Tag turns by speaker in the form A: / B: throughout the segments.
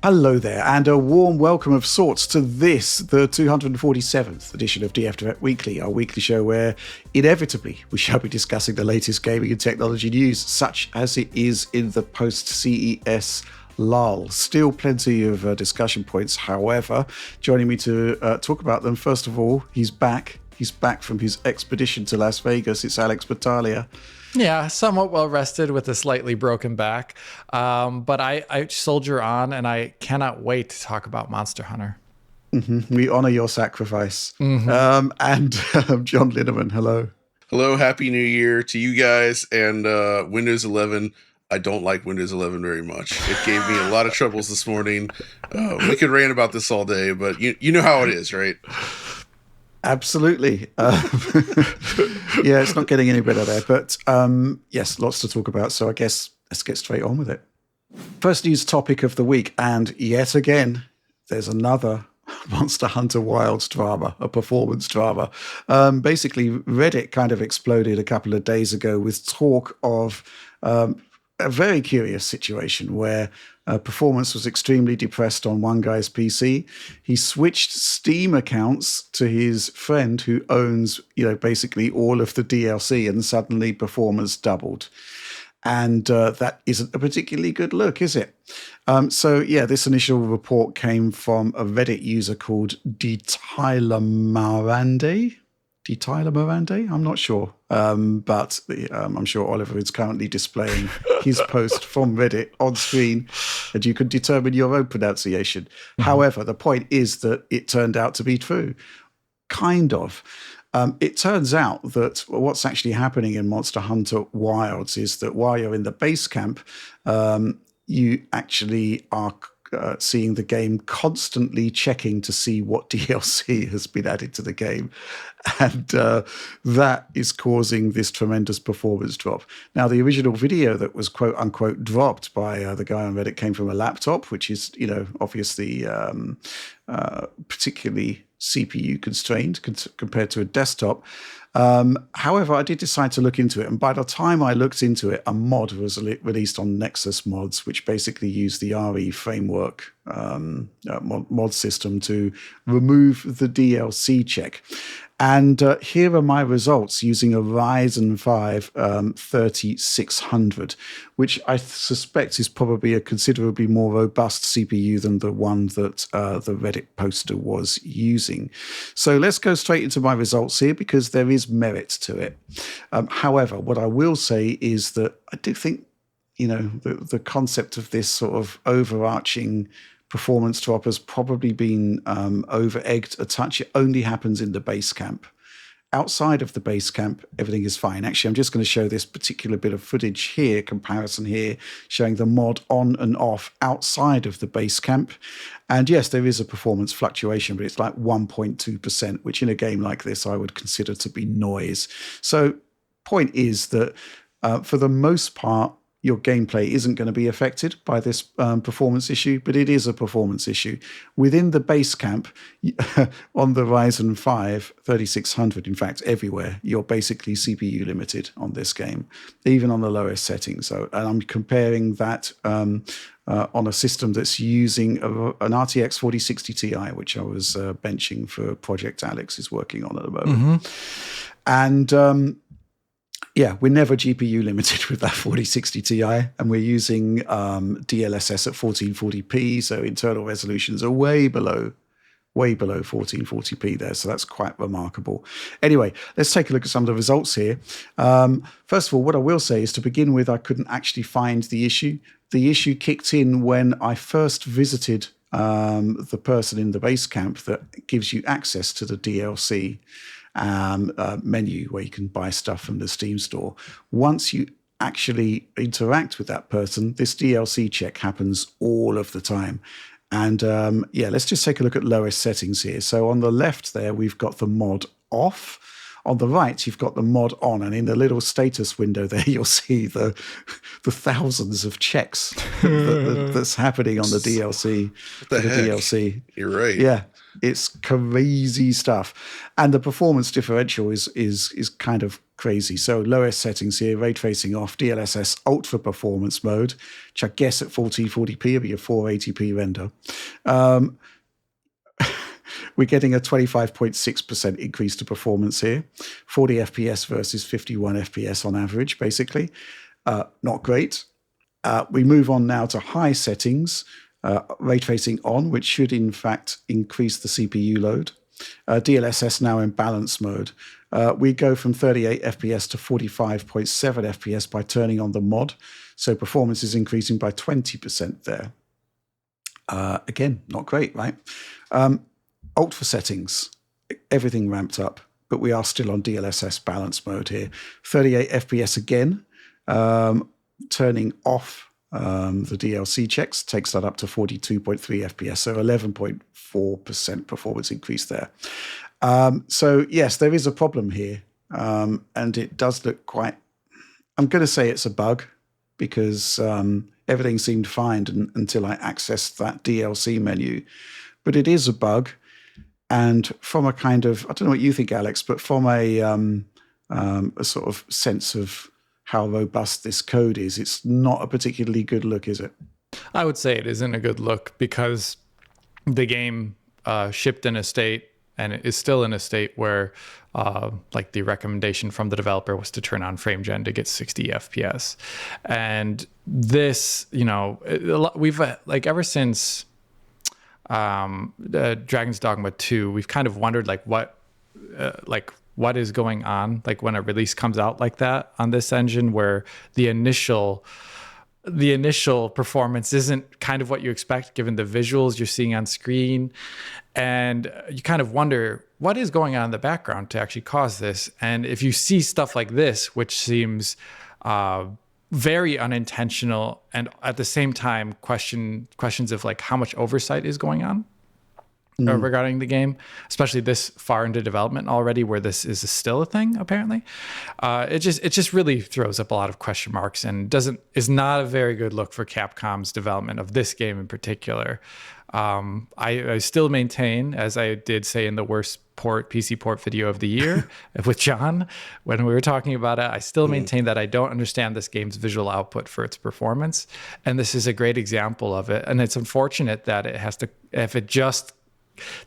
A: Hello there, and a warm welcome of sorts to this, the 247th edition of DF Direct Weekly, our weekly show where inevitably we shall be discussing the latest gaming and technology news, such as it is in the post-CES lull. Still plenty of discussion points, however. Joining me to talk about them, first of all, he's back. He's back from his expedition to Las Vegas. It's Alex Battaglia.
B: Yeah, somewhat well rested with a slightly broken back. But I soldier on, and I cannot wait to talk about Monster Hunter.
A: Mm-hmm. We honor your sacrifice. And John Linneman, hello.
C: Hello, Happy New Year to you guys. And Windows 11, I don't like Windows 11 very much. It gave me a lot of troubles this morning. We could rant about this all day, but you know how it is, right?
A: Absolutely. Yeah, it's not getting any better there. But yes, lots to talk about. So I guess let's get straight on with it. First news topic of the week. And yet again, there's another Monster Hunter Wilds drama, a performance drama. Basically, Reddit kind of exploded a couple of days ago with talk of a very curious situation where performance was extremely depressed on one guy's PC. He switched Steam accounts to his friend who owns, basically all of the DLC, and suddenly performance doubled. And that isn't a particularly good look, is it? This initial report came from a Reddit user called DTylerMarande. I'm not sure. But I'm sure Oliver is currently displaying his post from Reddit on screen, and you can determine your own pronunciation. Mm-hmm. However, the point is that it turned out to be true. Kind of. It turns out that what's actually happening in Monster Hunter Wilds is that while you're in the base camp, you actually are seeing the game constantly checking to see what DLC has been added to the game. And that is causing this tremendous performance drop. Now, the original video that was quote unquote dropped by the guy on Reddit came from a laptop, which is, obviously particularly CPU constrained compared to a desktop. However, I did decide to look into it, and by the time I looked into it, a mod was released on Nexus Mods, which basically used the RE framework mod system to remove the DLC check. And here are my results using a Ryzen 5 3600, which I suspect is probably a considerably more robust CPU than the one that the Reddit poster was using. So let's go straight into my results here, because there is merit to it. However, what I will say is that I do think, the concept of this sort of overarching performance drop has probably been over-egged a touch. It only happens in the base camp. Outside of the base camp, everything is fine. Actually, I'm just going to show this particular bit of footage here, comparison here, showing the mod on and off outside of the base camp. And yes, there is a performance fluctuation, but it's like 1.2%, which in a game like this, I would consider to be noise. So point is that for the most part, your gameplay isn't going to be affected by this performance issue, but it is a performance issue. Within the base camp, on the Ryzen 5 3600, in fact, everywhere, you're basically CPU limited on this game, even on the lowest settings. So, and I'm comparing that on a system that's using an RTX 4060 Ti, which I was benching for a project Alex is working on at the moment. Mm-hmm. And yeah, we're never GPU limited with that 4060 Ti, and we're using DLSS at 1440p, so internal resolutions are way below 1440p there, so that's quite remarkable. Anyway, let's take a look at some of the results here. First of all, what I will say is, to begin with, I couldn't actually find the issue. The issue kicked in when I first visited the person in the base camp that gives you access to the DLC menu where you can buy stuff from the Steam store. Once you actually interact with that person, this DLC check happens all of the time. And let's just take a look at lowest settings here. So on the left there, we've got the mod off. On the right, you've got the mod on, and in the little status window there, you'll see the thousands of checks that's happening on the DLC.
C: What the heck?
A: DLC.
C: You're right.
A: Yeah. It's crazy stuff, and the performance differential is kind of crazy. So lowest settings here: ray tracing off, DLSS ultra performance mode, which I guess at 1440p will be a 480p render. We're getting a 25.6% increase to performance here, 40 FPS versus 51 FPS on average, basically. Not great. We move on now to high settings. Ray tracing on, which should in fact increase the CPU load. DLSS now in balance mode. We go from 38 FPS to 45.7 FPS by turning on the mod. So performance is increasing by 20% there. Again, not great, right? Ultra settings, everything ramped up, but we are still on DLSS balance mode here. 38 FPS again, turning off the DLC checks takes that up to 42.3 FPS, so 11.4% performance increase there. So yes, there is a problem here, and it does look quite. I'm going to say it's a bug because everything seemed fine until I accessed that DLC menu, but it is a bug. And from a kind of, I don't know what you think, Alex, but from a sort of sense of how robust this code is, it's not a particularly good look, is it?
B: I would say it isn't a good look because the game shipped in a state, and it is still in a state where like the recommendation from the developer was to turn on frame gen to get 60 FPS. And this, you know, we've like ever since Dragon's Dogma 2, we've kind of wondered what is going on, like when a release comes out like that on this engine, where the initial performance isn't kind of what you expect given the visuals you're seeing on screen, and you kind of wonder what is going on in the background to actually cause this. And if you see stuff like this, which seems very unintentional, and at the same time questions of like how much oversight is going on regarding the game, especially this far into development already, where this is still a thing apparently, it just really throws up a lot of question marks, and is not a very good look for Capcom's development of this game in particular. I still maintain, as I did say in the worst PC port video of the year with John when we were talking about it, I still maintain that I don't understand this game's visual output for its performance, and this is a great example of it. And it's unfortunate that it has to,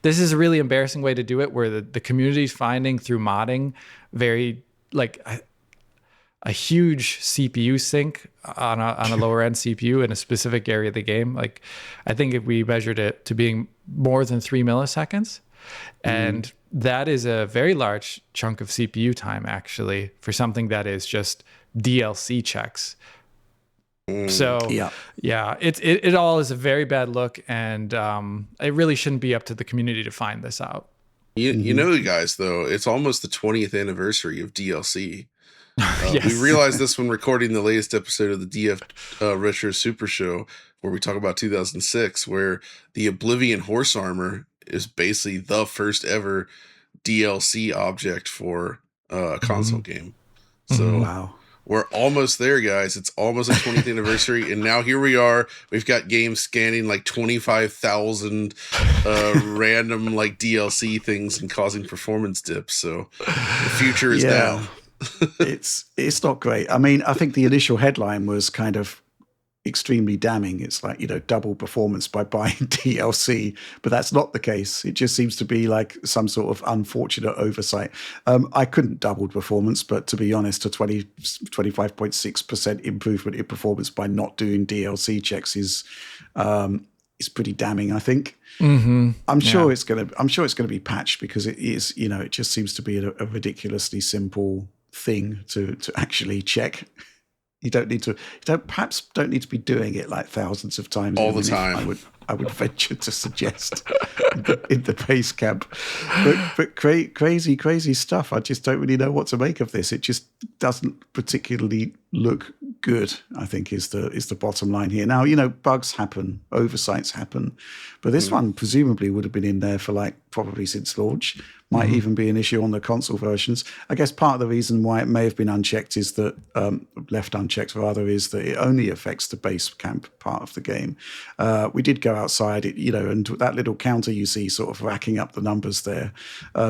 B: this is a really embarrassing way to do it, where the community's finding through modding very like a huge CPU sink on a lower end CPU in a specific area of the game. Like I think if we measured it to being more than 3 milliseconds, and that is a very large chunk of CPU time actually for something that is just DLC checks. So yeah, it all is a very bad look, and it really shouldn't be up to the community to find this out.
C: You know, guys, though, it's almost the 20th anniversary of DLC.
B: Yes.
C: We realized this when recording the latest episode of the DF Retro Super Show, where we talk about 2006, where the Oblivion horse armor is basically the first ever DLC object for a console game. So
A: Wow.
C: We're almost there, guys. It's almost a 20th anniversary, and now here we are. We've got games scanning like 25,000 random like DLC things and causing performance dips. So the future is now.
A: It's not great. I mean, I think the initial headline was kind of extremely damning. It's like, you know, double performance by buying DLC, but that's not the case. It just seems to be like some sort of unfortunate oversight. I couldn't double performance, but to be honest, a 25.6% improvement in performance by not doing DLC checks is pretty damning, I think. I'm sure it's gonna be patched, because it is, you know, it just seems to be a ridiculously simple thing to actually check. You don't need to be doing it like thousands of times
C: all the time.
A: I would venture to suggest in the base camp, but crazy stuff. I just don't really know what to make of this. It just doesn't particularly look good, I think is the bottom line here. Now, bugs happen, oversights happen, but this one presumably would have been in there for like probably since launch. Might even be an issue on the console versions. I guess part of the reason why it may have been unchecked is that left unchecked rather is that it only affects the base camp part of the game. We did go outside, and that little counter you see sort of racking up the numbers there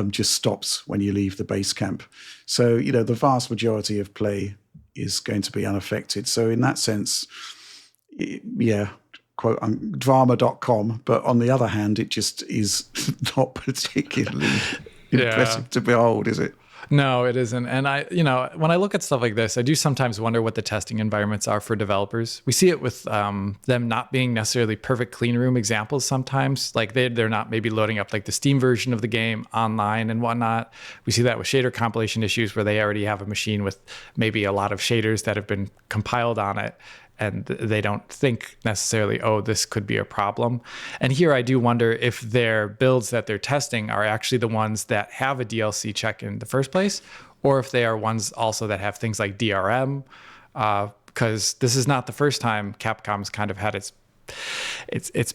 A: just stops when you leave the base camp. So the vast majority of play is going to be unaffected. So in that sense, yeah, quote drama.com, but on the other hand, it just is not particularly impressive to behold, is it?
B: No, it isn't. And when I look at stuff like this, I do sometimes wonder what the testing environments are for developers. We see it with them not being necessarily perfect clean room examples sometimes. Like they're not maybe loading up like the Steam version of the game online and whatnot. We see that with shader compilation issues where they already have a machine with maybe a lot of shaders that have been compiled on it. And they don't think necessarily, oh, this could be a problem. And here I do wonder if their builds that they're testing are actually the ones that have a DLC check in the first place, or if they are ones also that have things like DRM, because this is not the first time Capcom's kind of had its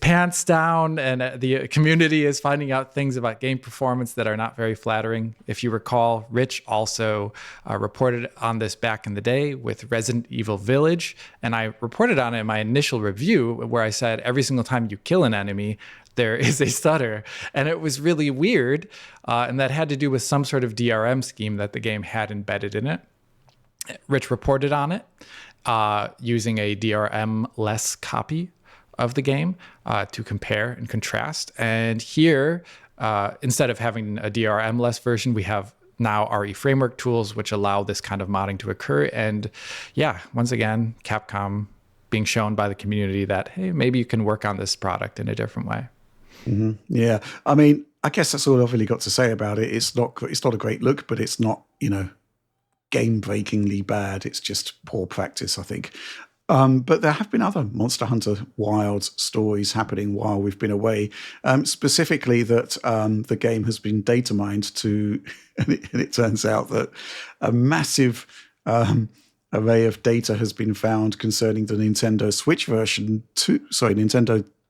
B: pants down, and the community is finding out things about game performance that are not very flattering. If you recall, Rich also reported on this back in the day with Resident Evil Village, and I reported on it in my initial review where I said every single time you kill an enemy, there is a stutter, and it was really weird, and that had to do with some sort of DRM scheme that the game had embedded in it. Rich reported on it using a DRM-less copy of the game to compare and contrast. And here, instead of having a DRM-less version, we have now RE framework tools which allow this kind of modding to occur. And yeah, once again, Capcom being shown by the community that, hey, maybe you can work on this product in a different way.
A: Mm-hmm. Yeah, I mean, I guess that's all I've really got to say about it. It's not a great look, but it's not, game-breakingly bad. It's just poor practice, I think. But there have been other Monster Hunter Wilds stories happening while we've been away, specifically that the game has been data mined to, and it turns out that a massive array of data has been found concerning the Nintendo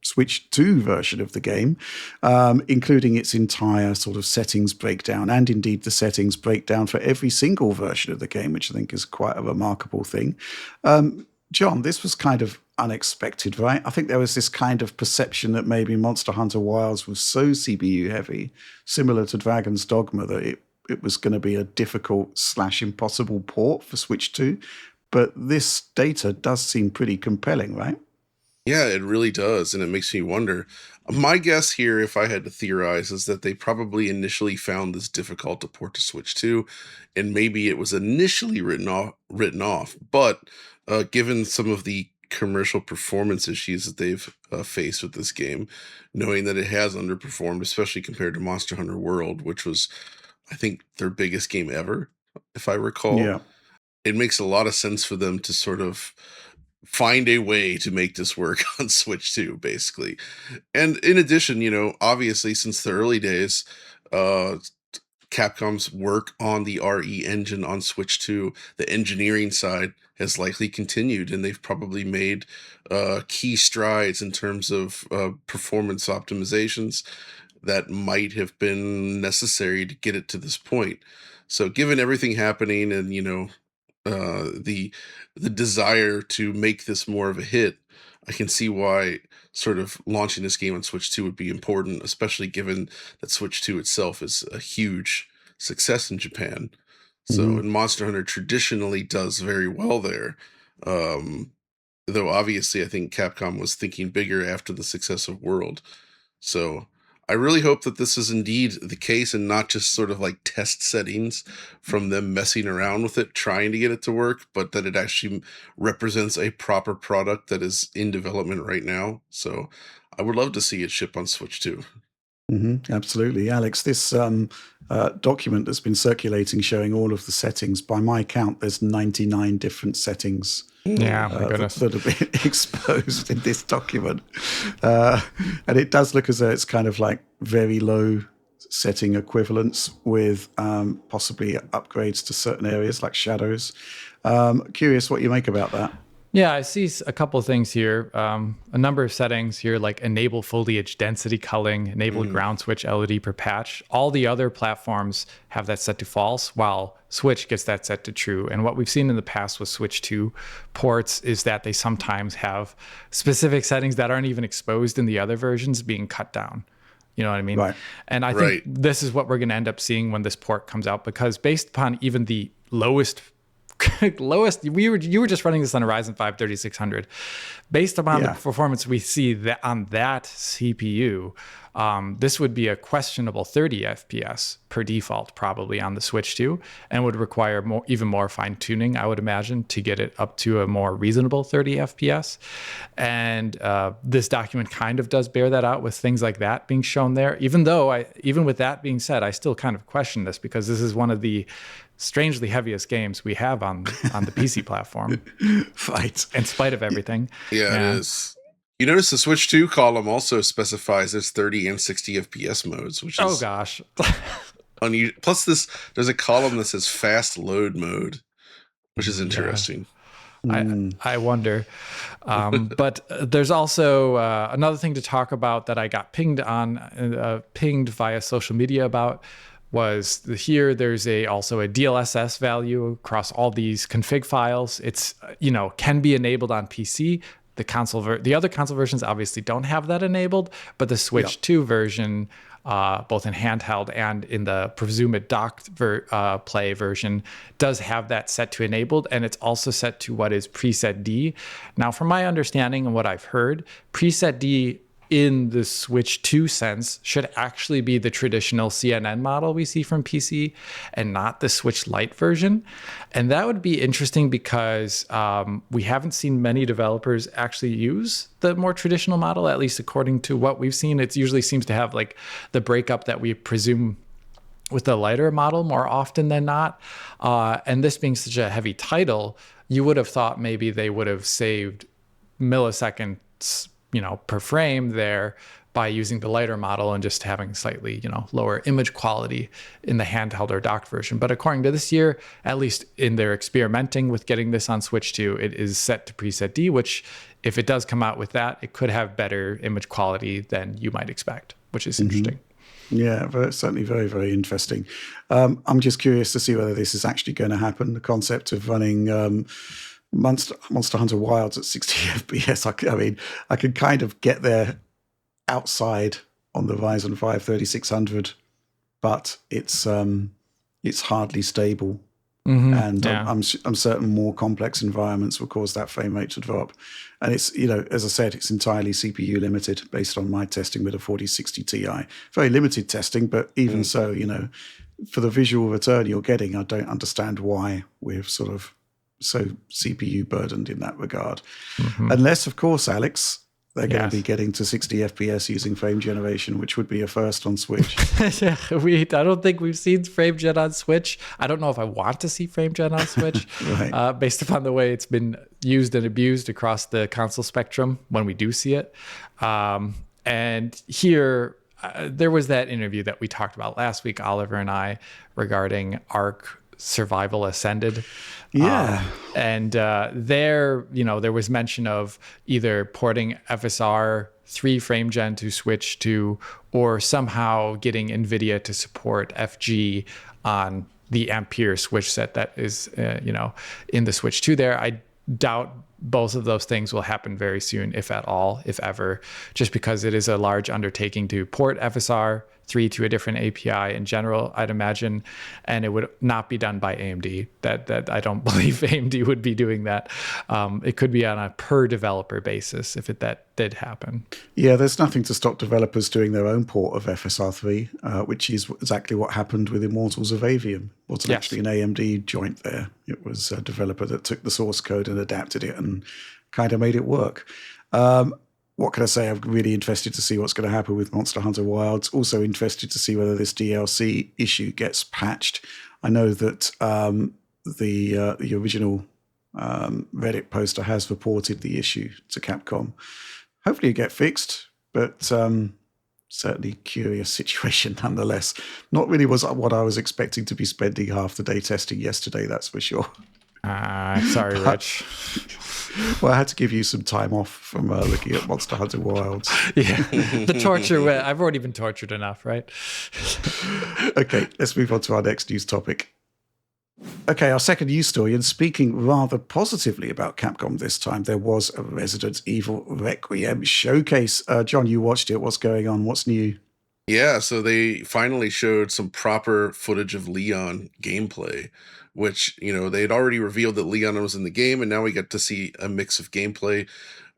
A: Switch 2 version of the game, including its entire sort of settings breakdown, and indeed the settings breakdown for every single version of the game, which I think is quite a remarkable thing. John, this was kind of unexpected, right? I think there was this kind of perception that maybe Monster Hunter Wilds was so CPU heavy, similar to Dragon's Dogma, that it was going to be a difficult / impossible port for Switch 2. But this data does seem pretty compelling, right?
C: Yeah, it really does. And it makes me wonder. My guess here, if I had to theorize, is that they probably initially found this difficult to port to Switch 2, and maybe it was initially written off. But given some of the commercial performance issues that they've faced with this game, knowing that it has underperformed, especially compared to Monster Hunter World, which was, I think, their biggest game ever, if I recall.
A: Yeah.
C: It makes a lot of sense for them to sort of find a way to make this work on Switch 2, basically. And in addition, obviously since the early days, Capcom's work on the RE engine on Switch 2, the engineering side has likely continued, and they've probably made key strides in terms of performance optimizations that might have been necessary to get it to this point. So given everything happening and, the desire to make this more of a hit, I can see why sort of launching this game on Switch 2 would be important, especially given that Switch 2 itself is a huge success in Japan. So, and Monster Hunter traditionally does very well there. Though obviously I think Capcom was thinking bigger after the success of World. So I really hope that this is indeed the case and not just sort of like test settings from them messing around with it, trying to get it to work, but that it actually represents a proper product that is in development right now. So I would love to see it ship on Switch 2.
A: Absolutely. Alex, this document that's been circulating showing all of the settings, by my count, there's 99 different settings.
B: Yeah, my goodness.
A: That have been exposed in this document. And it does look as though it's kind of like very low setting equivalents with possibly upgrades to certain areas like shadows. Curious what you make about that.
B: Yeah, I see a couple of things here. A number of settings here, like enable foliage density culling, enable ground switch LED per patch. All the other platforms have that set to false, while Switch gets that set to true. And what we've seen in the past with Switch 2 ports is that they sometimes have specific settings that aren't even exposed in the other versions being cut down. You know what I mean?
A: Right.
B: And I think this is what we're going to end up seeing when this port comes out, because based upon even the lowest, you were just running this on a Ryzen 5 3600. Based upon the performance we see that on that CPU, this would be a questionable 30 FPS per default, probably on the Switch 2, and would require even more fine tuning, I would imagine, to get it up to a more reasonable 30 FPS. And this document kind of does bear that out with things like that being shown there. Even with that being said, I still kind of question this, because this is one of the strangely heaviest games we have on the PC platform.
A: Right.
B: In spite of everything.
C: Yeah, it is. You notice the Switch 2 column also specifies there's 30 and 60 FPS modes, which is...
B: Oh, gosh.
C: Plus, there's a column that says fast load mode, which is interesting.
B: Yeah. I wonder. But there's also another thing to talk about that I got pinged via social media about, was there's also a DLSS value across all these config files. It's, can be enabled on PC. The other console versions obviously don't have that enabled, but the Switch 2 version, both in handheld and in the presumed docked play version, does have that set to enabled, and it's also set to what is preset D. Now, from my understanding and what I've heard, preset D in the Switch 2 sense should actually be the traditional CNN model we see from PC and not the Switch Lite version. And that would be interesting because we haven't seen many developers actually use the more traditional model, at least according to what we've seen. It usually seems to have like the breakup that we presume with the lighter model more often than not. And this being such a heavy title, you would have thought maybe they would have saved milliseconds per frame there by using the lighter model and just having slightly, lower image quality in the handheld or docked version. But according to this year, at least in their experimenting with getting this on Switch 2, it is set to preset D, which if it does come out with that, it could have better image quality than you might expect, which is interesting.
A: Yeah, certainly very, very interesting. I'm just curious to see whether this is actually going to happen. The concept of running Monster Hunter Wilds at 60 FPS. I could kind of get there outside on the Ryzen 5 3600, but it's hardly stable. And I'm certain more complex environments will cause that frame rate to drop. And it's, as I said, it's entirely CPU limited based on my testing with a 4060 Ti. Very limited testing, but even so, for the visual return you're getting, I don't understand why we're sort of so CPU burdened in that regard. Unless, of course, Alex, they're going to be getting to 60 FPS using frame generation, which would be a first on Switch.
B: I don't think we've seen frame gen on Switch. I don't know if I want to see frame gen on Switch, based upon the way it's been used and abused across the console spectrum when we do see it. And here, there was that interview that we talked about last week, Oliver and I, regarding Arc Survival Ascended. And there was mention of either porting FSR 3 frame gen to Switch 2, or somehow getting NVIDIA to support FG on the Ampere Switch set that is, in the Switch 2 there. I doubt both of those things will happen very soon, if at all, if ever, just because it is a large undertaking to port FSR 3 to a different API in general, I'd imagine, and it would not be done by AMD. That I don't believe AMD would be doing that. It could be on a per developer basis if that did happen.
A: Yeah, there's nothing to stop developers doing their own port of FSR3, which is exactly what happened with Immortals of Avium. It wasn't actually an AMD joint there. It was a developer that took the source code and adapted it and kind of made it work. What can I say? I'm really interested to see what's going to happen with Monster Hunter Wilds. Also interested to see whether this DLC issue gets patched. I know that the original Reddit poster has reported the issue to Capcom. Hopefully it get fixed, but certainly curious situation nonetheless. Not really was what I was expecting to be spending half the day testing yesterday, that's for sure.
B: Sorry, Rich.
A: Well, I had to give you some time off from looking at Monster Hunter Wilds.
B: Yeah, the torture. I've already been tortured enough, right?
A: Okay, let's move on to our next news topic. Okay, our second news story, and speaking rather positively about Capcom this time, there was a Resident Evil Requiem showcase. John, you watched it. What's going on? What's new?
C: Yeah, so they finally showed some proper footage of Leon gameplay, which, they had already revealed that Leon was in the game, and now we get to see a mix of gameplay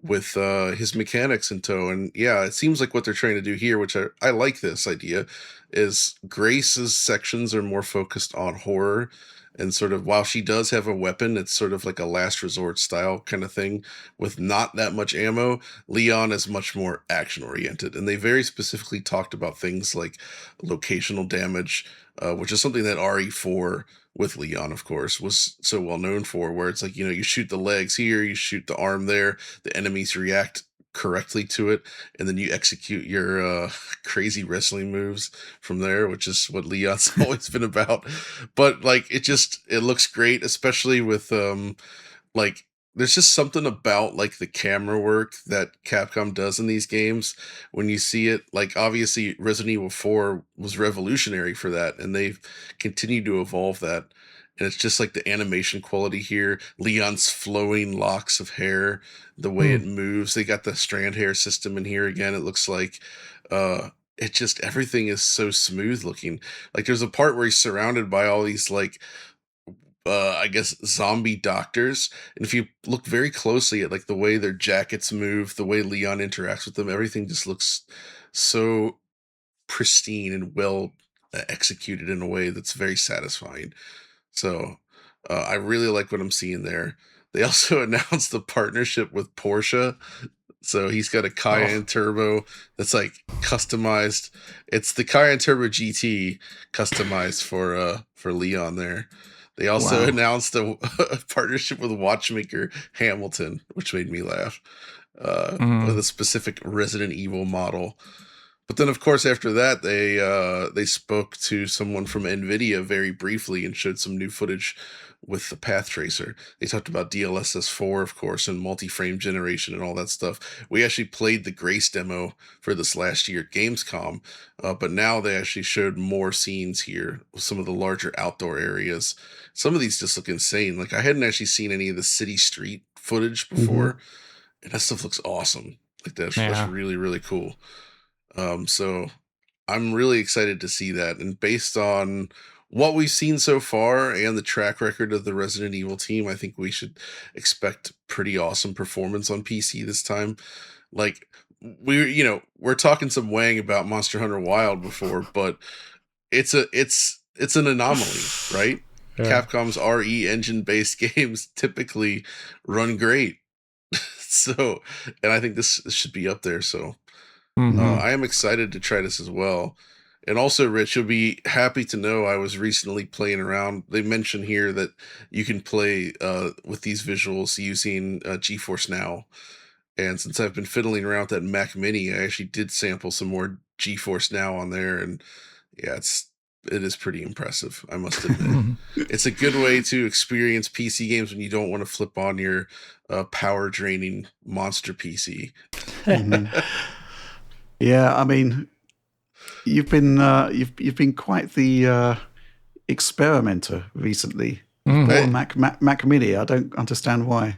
C: with his mechanics in tow. And yeah, it seems like what they're trying to do here, which I like this idea, is Grace's sections are more focused on horror. And sort of, while she does have a weapon, it's sort of like a last resort style kind of thing with not that much ammo. Leon is much more action oriented. And they very specifically talked about things like locational damage, which is something that RE4 with Leon, of course, was so well known for, where it's like, you shoot the legs here, you shoot the arm there, the enemies react correctly to it, and then you execute your crazy wrestling moves from there, which is what Leon's always been about. But like, it looks great, especially with like, there's just something about like the camera work that Capcom does in these games when you see it. Like, obviously Resident Evil 4 was revolutionary for that, and they've continued to evolve that. And it's just like the animation quality here, Leon's flowing locks of hair, the way it moves. They got the strand hair system in here again. It looks like it just, everything is so smooth looking. Like, there's a part where he's surrounded by all these like I guess zombie doctors, and if you look very closely at like the way their jackets move, the way Leon interacts with them, everything just looks so pristine and well executed in a way that's very satisfying. So I really like what I'm seeing there. They also announced the partnership with Porsche. So he's got a Cayenne Turbo that's like customized. It's the Cayenne Turbo GT customized for Leon there. They also announced a partnership with watchmaker Hamilton, which made me laugh, with a specific Resident Evil model. But then, of course, after that, they spoke to someone from NVIDIA very briefly and showed some new footage with the Path Tracer. They talked about DLSS 4, of course, and multi-frame generation and all that stuff. We actually played the Grace demo for this last year at Gamescom, but now they actually showed more scenes here with some of the larger outdoor areas. Some of these just look insane. Like, I hadn't actually seen any of the city street footage before, and that stuff looks awesome. Like, that's really, really cool. So I'm really excited to see that. And based on what we've seen so far and the track record of the Resident Evil team, I think we should expect pretty awesome performance on PC this time. Like, we're talking some wang about Monster Hunter Wild before, but it's an anomaly, right? Yeah. Capcom's RE engine based games typically run great. So, and I think this should be up there. So I am excited to try this as well. And also, Rich, you'll be happy to know I was recently playing around. They mention here that you can play with these visuals using GeForce Now. And since I've been fiddling around with that Mac Mini, I actually did sample some more GeForce Now on there. And yeah, it is pretty impressive, I must admit. It's a good way to experience PC games when you don't want to flip on your power draining monster PC.
A: Yeah, I mean, you've been quite the experimenter recently. Mac Mini. I don't understand why.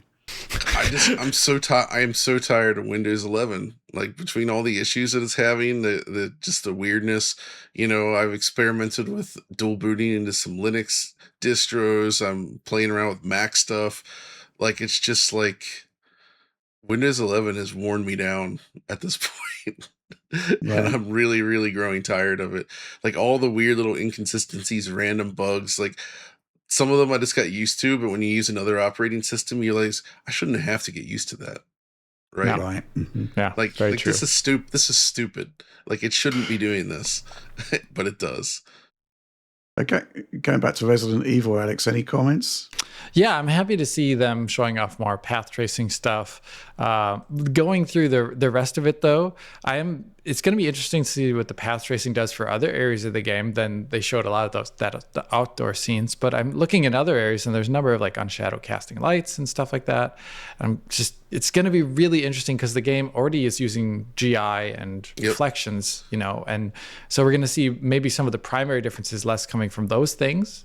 C: I'm so tired. I am so tired of Windows 11. Like, between all the issues that it's having, the weirdness. I've experimented with dual booting into some Linux distros. I'm playing around with Mac stuff. Like, it's just like Windows 11 has worn me down at this point. And I'm really, really growing tired of it. Like, all the weird little inconsistencies, random bugs, like some of them I just got used to, but when you use another operating system, you realize I shouldn't have to get used to that. Right.
A: Right.
B: Yeah.
C: Like
B: true.
C: This is stupid. Like, it shouldn't be doing this, but it does.
A: Okay, going back to Resident Evil, Alex, any comments?
B: Yeah, I'm happy to see them showing off more path tracing stuff. Going through the rest of it, though, it's going to be interesting to see what the path tracing does for other areas of the game. Then they showed a lot of the outdoor scenes, but I'm looking in other areas, and there's a number of like on shadow casting lights and stuff like that. It's going to be really interesting because the game already is using GI and reflections, and so we're going to see maybe some of the primary differences less coming from those things,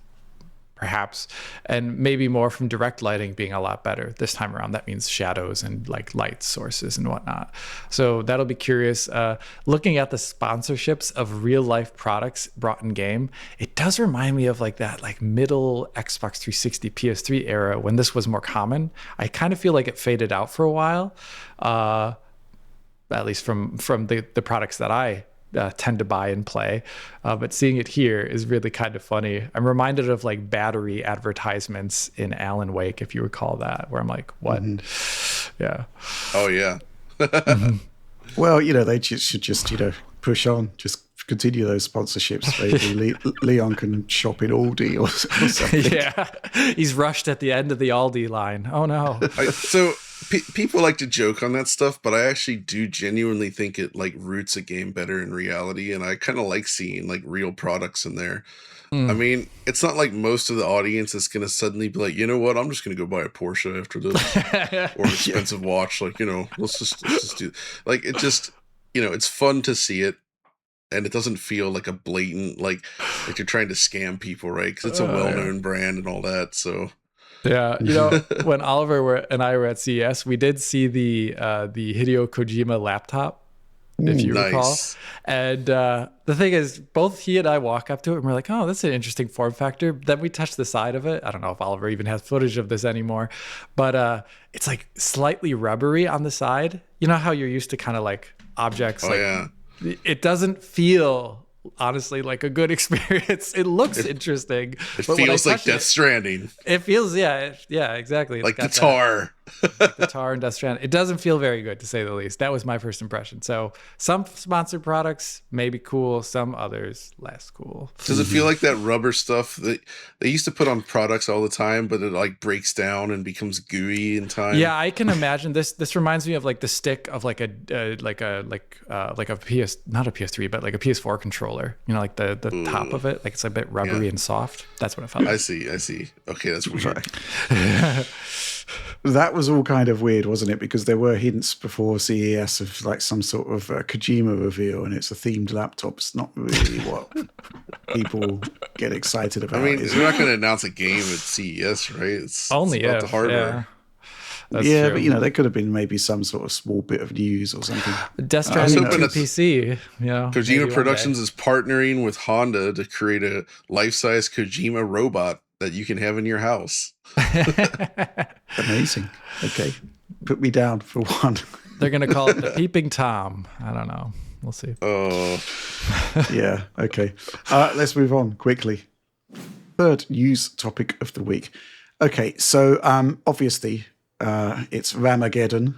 B: perhaps, and maybe more from direct lighting being a lot better this time around. That means shadows and like light sources and whatnot. So that'll be curious. Looking at the sponsorships of real life products brought in game, it does remind me of like that like middle Xbox 360 PS3 era when this was more common. I kind of feel like it faded out for a while, at least from the products that I tend to buy and play, but seeing it here is really kind of funny. I'm reminded of like battery advertisements in Alan Wake, if you recall that, where I'm like, what? Yeah.
C: Oh yeah.
A: Well, they should just push on, just continue those sponsorships. Maybe Leon can shop in Aldi or something.
B: Yeah, he's rushed at the end of the Aldi line. Oh no.
C: People like to joke on that stuff, but I actually do genuinely think it like roots a game better in reality, and I kind of like seeing like real products in there. I mean, it's not like most of the audience is going to suddenly be like, you know what, I'm just going to go buy a Porsche after this, or an expensive watch. Like, let's just do like it. Just it's fun to see it, and it doesn't feel like a blatant like you're trying to scam people, right? Because it's a well-known brand and all that. So.
B: Yeah, when Oliver and I were at CES, we did see the Hideo Kojima laptop, if you recall. And the thing is, both he and I walk up to it and we're like, oh, that's an interesting form factor. Then we touch the side of it. I don't know if Oliver even has footage of this anymore, but it's like slightly rubbery on the side. You know how you're used to kind of like objects. It doesn't feel honestly like a good experience. It looks interesting.
C: It feels like Death Stranding.
B: It feels, exactly.
C: Like the tar.
B: Like the tar and Death Stranding. It doesn't feel very good, to say the least. That was my first impression. So some sponsored products may be cool, some others less cool.
C: Does it feel like that rubber stuff that they used to put on products all the time, but it like breaks down and becomes gooey in time?
B: Yeah, I can imagine this. This reminds me of like the stick of like a PS, not a PS3, but like a PS4 controller. Like the top of it, like it's a bit rubbery and soft. That's what it felt like.
C: I see. Okay, that's weird.
A: Right. That was all kind of weird, wasn't it? Because there were hints before CES of like some sort of Kojima reveal, and it's a themed laptop. It's not really what people get excited about.
C: I mean, they're not going to announce a game at CES, right? It's about the hardware.
A: Yeah, true. But there could have been maybe some sort of small bit of news or something.
B: Death Stranding to PC.
C: Kojima Productions is partnering with Honda to create a life-size Kojima robot that you can have in your house.
A: Amazing. Okay, put me down for one.
B: They're going to call it the Peeping Tom. I don't know. We'll see.
C: Oh.
A: Yeah, okay. Let's move on quickly. Third news topic of the week. Okay, so obviously it's Ramageddon.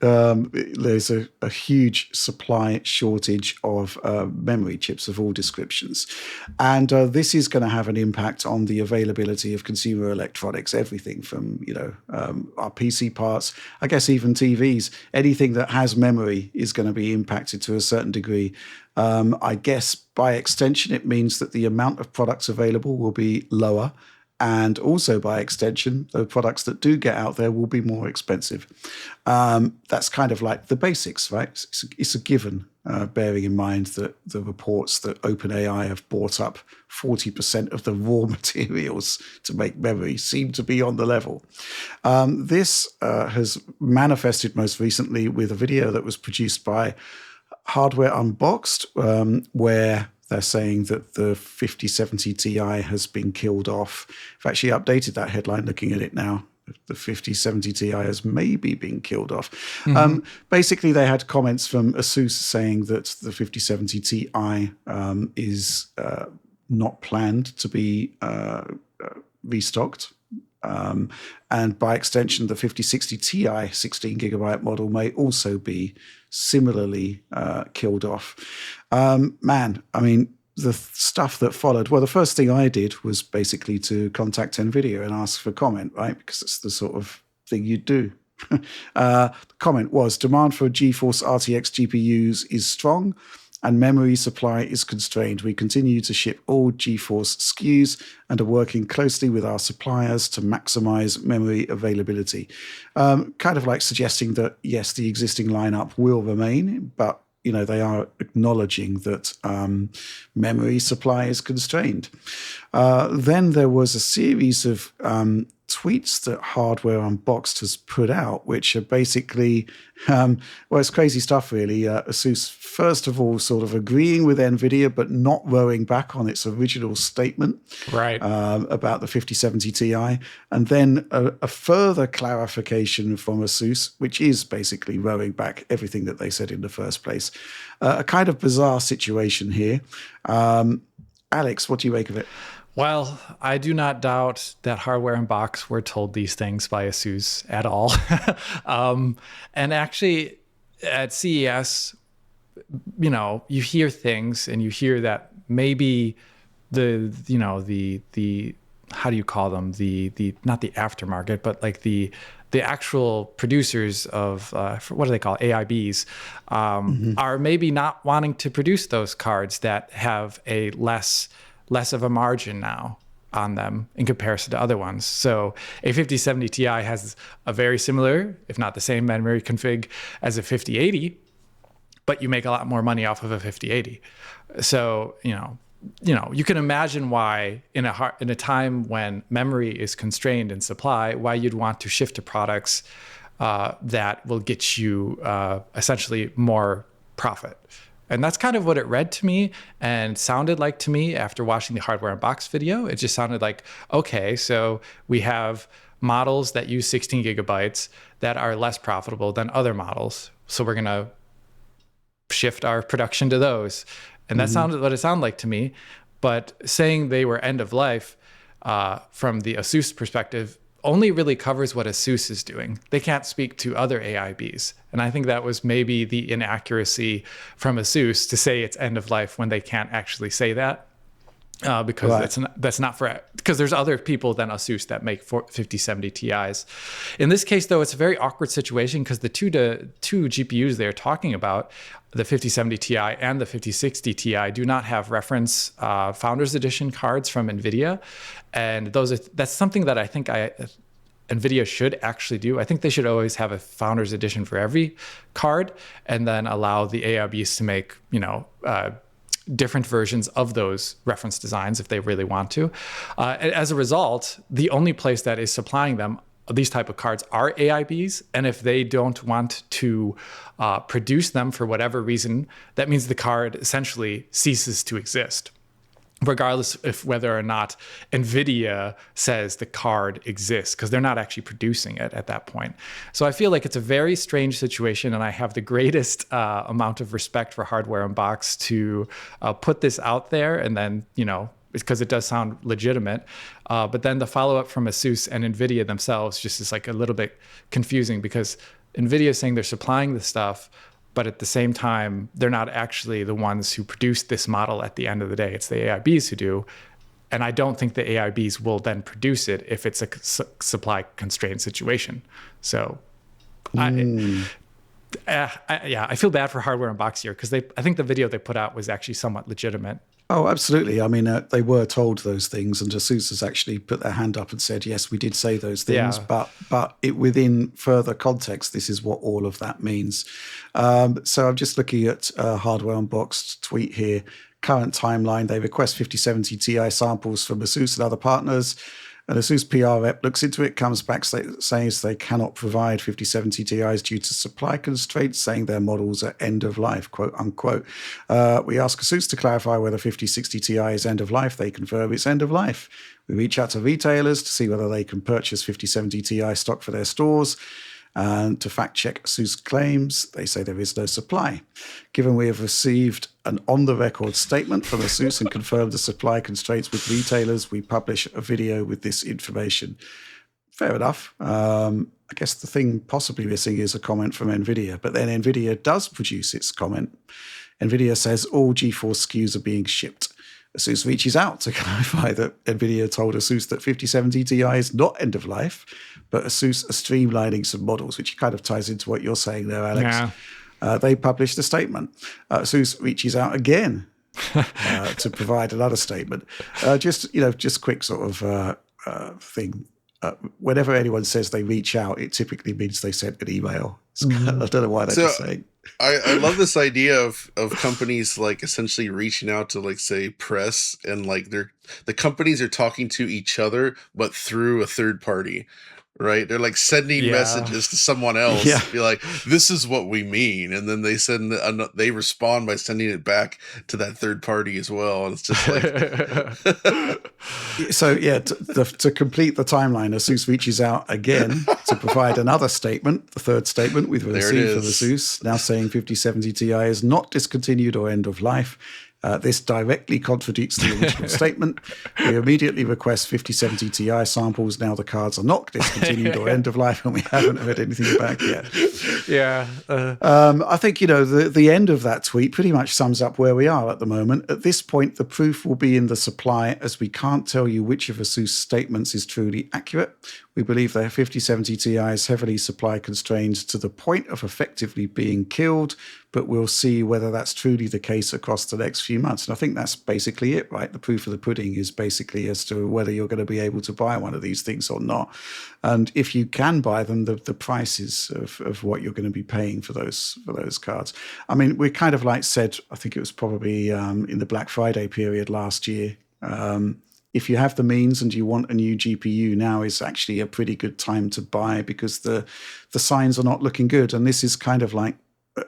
A: There's a huge supply shortage of memory chips of all descriptions. And this is going to have an impact on the availability of consumer electronics, everything from, our PC parts, I guess even TVs. Anything that has memory is going to be impacted to a certain degree. I guess by extension, it means that the amount of products available will be lower. And also, by extension, the products that do get out there will be more expensive. That's kind of like the basics, right? It's a given, bearing in mind that the reports that OpenAI have bought up 40% of the raw materials to make memory seem to be on the level. This has manifested most recently with a video that was produced by Hardware Unboxed, where they're saying that the 5070 Ti has been killed off. I've actually updated that headline looking at it now. The 5070 Ti has maybe been killed off. Mm-hmm. Basically, they had comments from ASUS saying that the 5070 Ti is not planned to be restocked. And by extension, the 5060 Ti 16 gigabyte model may also be similarly killed off. Man, I mean, the stuff that followed, well, the first thing I did was basically to contact NVIDIA and ask for comment, right? Because it's the sort of thing you do. The comment was, demand for GeForce RTX GPUs is strong and memory supply is constrained. We continue to ship all GeForce SKUs and are working closely with our suppliers to maximize memory availability. Kind of like suggesting that, yes, the existing lineup will remain, but they are acknowledging that memory supply is constrained. Then there was a series of tweets that Hardware Unboxed has put out, which are basically, it's crazy stuff, really. ASUS, first of all, sort of agreeing with NVIDIA, but not rowing back on its original statement about the 5070 Ti. And then a further clarification from ASUS, which is basically rowing back everything that they said in the first place. A kind of bizarre situation here. Alex, what do you make of it?
B: Well, I do not doubt that Hardware Unboxed were told these things by ASUS at all. And actually, at CES, you hear things, and you hear that maybe the how do you call them, the not the aftermarket, but like the actual producers of what do they call AIBs are maybe not wanting to produce those cards that have a less of a margin now on them in comparison to other ones. So a 5070 Ti has a very similar, if not the same, memory config as a 5080, but you make a lot more money off of a 5080. So you can imagine why in a time when memory is constrained in supply, why you'd want to shift to products that will get you essentially more profit. And that's kind of what it read to me and sounded like to me after watching the Hardware Unboxed video. It just sounded like, okay, so we have models that use 16 gigabytes that are less profitable than other models. So we're going to shift our production to those. And that sounded what it sounded like to me. But saying they were end of life from the ASUS perspective only really covers what ASUS is doing. They can't speak to other AIBs. And I think that was maybe the inaccuracy from ASUS to say it's end of life when they can't actually say that. Because that's not for, because there's other people than ASUS that make 5070 Ti's. In this case, though, it's a very awkward situation because the two GPUs they're talking about, the 5070 Ti and the 5060 Ti, do not have reference Founders Edition cards from NVIDIA. And that's something that I think NVIDIA should actually do. I think they should always have a Founders Edition for every card and then allow the AIBs to make, different versions of those reference designs if they really want to. As a result, the only place that is supplying them these type of cards are AIBs. And if they don't want to produce them for whatever reason, that means the card essentially ceases to exist, regardless of whether or not NVIDIA says the card exists, because they're not actually producing it at that point. So I feel like it's a very strange situation, and I have the greatest amount of respect for Hardware Unboxed to put this out there, and then, because it does sound legitimate. But then the follow-up from ASUS and NVIDIA themselves just is like a little bit confusing, because NVIDIA is saying they're supplying the stuff, but at the same time, they're not actually the ones who produce this model at the end of the day. It's the AIBs who do. And I don't think the AIBs will then produce it if it's a supply constrained situation. So I feel bad for Hardware Unboxed here, because I think the video they put out was actually somewhat legitimate.
A: Oh, absolutely. I mean, they were told those things, and ASUS has actually put their hand up and said, yes, we did say those things, but within further context, this is what all of that means. So I'm just looking at Hardware Unboxed tweet here. Current timeline, they request 5070 Ti samples from ASUS and other partners. And ASUS PR rep looks into it, comes back saying they cannot provide 5070 Ti's due to supply constraints, saying their models are end of life, quote unquote. We ask ASUS to clarify whether 5060 Ti is end of life. They confirm it's end of life. We reach out to retailers to see whether they can purchase 5070 Ti stock for their stores. And to fact check ASUS claims, they say there is no supply. Given we have received an on-the-record statement from ASUS and confirmed the supply constraints with retailers, we publish a video with this information. Fair enough. I guess the thing possibly missing is a comment from NVIDIA, but then NVIDIA does produce its comment. NVIDIA says all GeForce SKUs are being shipped. ASUS reaches out to clarify that NVIDIA told ASUS that 5070 Ti is not end of life, but ASUS are streamlining some models, which kind of ties into what you're saying there, Alex.
B: Yeah.
A: They published a statement. ASUS reaches out again to provide another statement. Just quick sort of thing. Whenever anyone says they reach out, it typically means they sent an email. I don't know why they're just saying.
C: I love this idea of companies like essentially reaching out to like say press, and like the companies are talking to each other but through a third party, right? They're like sending messages to someone else, be like, this is what we mean, and then they respond by sending it back to that third party as well, and it's just like
A: So to complete the timeline, ASUS reaches out again to provide another statement, the third statement we've received from ASUS, now saying 5070 Ti is not discontinued or end of life. This directly contradicts the original statement. We immediately request 5070 Ti samples. Now the cards are not discontinued or end of life, and we haven't heard anything back yet.
B: Yeah.
A: I think, the end of that tweet pretty much sums up where we are at the moment. At this point, the proof will be in the supply, as we can't tell you which of ASUS statements is truly accurate. We believe their 5070 Ti is heavily supply constrained to the point of effectively being killed, but we'll see whether that's truly the case across the next few months. And I think that's basically it, right? The proof of the pudding is basically as to whether you're going to be able to buy one of these things or not. And if you can buy them, the prices of what you're going to be paying for those cards. I mean, we kind of like said, I think it was probably in the Black Friday period last year, if you have the means and you want a new GPU, now is actually a pretty good time to buy, because the signs are not looking good. And this is kind of like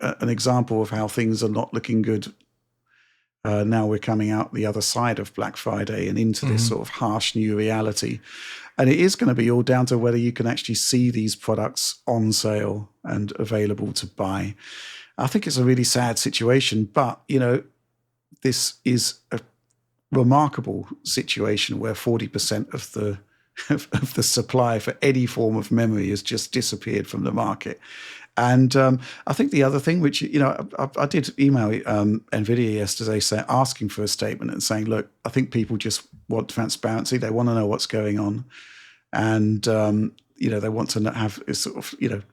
A: an example of how things are not looking good. Now we're coming out the other side of Black Friday and into this sort of harsh new reality. And it is going to be all down to whether you can actually see these products on sale and available to buy. I think it's a really sad situation, but, this is a remarkable situation where 40% of the supply for any form of memory has just disappeared from the market. And I think the other thing, which, I did email NVIDIA yesterday asking for a statement and saying, look, I think people just want transparency. They want to know what's going on. And, they want to have sort of,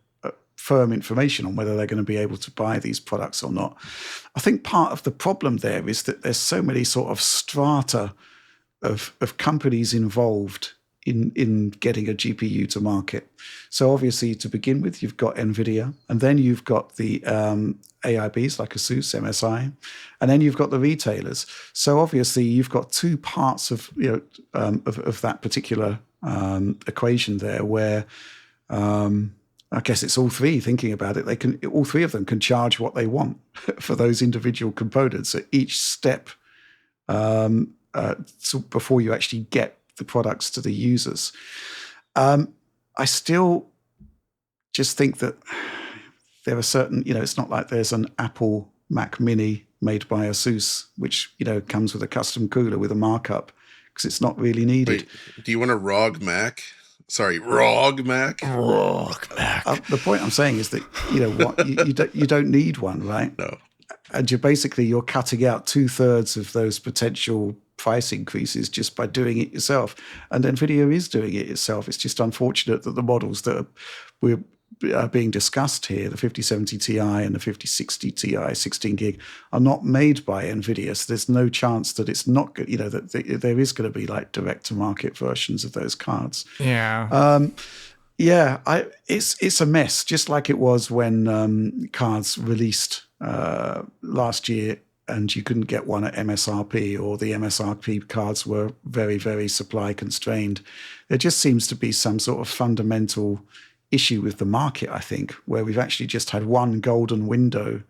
A: firm information on whether they're going to be able to buy these products or not. I think part of the problem there is that there's so many sort of strata of companies involved in getting a GPU to market. So obviously, to begin with, you've got NVIDIA, and then you've got the AIBs like ASUS, MSI, and then you've got the retailers. So obviously, you've got two parts of of that particular equation there, where I guess it's all three. Thinking about it, all three of them can charge what they want for those individual components at each step, so before you actually get the products to the users. I still just think that there are certain, it's not like there's an Apple Mac Mini made by ASUS, which, comes with a custom cooler with a markup, because it's not really needed.
C: Wait, do you want a ROG Mac? Sorry, ROG Mac?
B: ROG Mac.
A: The point I'm saying is that, you don't need one, right?
C: No.
A: And you're cutting out 2/3 of those potential price increases just by doing it yourself. And NVIDIA is doing it itself. It's just unfortunate that the models that are being discussed here, the 5070 Ti and the 5060 Ti 16 gig, are not made by NVIDIA. So there's no chance that it's not good, that there is going to be like direct to market versions of those cards.
B: Yeah.
A: It's a mess, just like it was when cards released last year and you couldn't get one at MSRP, or the MSRP cards were very, very supply constrained. There just seems to be some sort of fundamental issue with the market, I think, where we've actually just had one golden window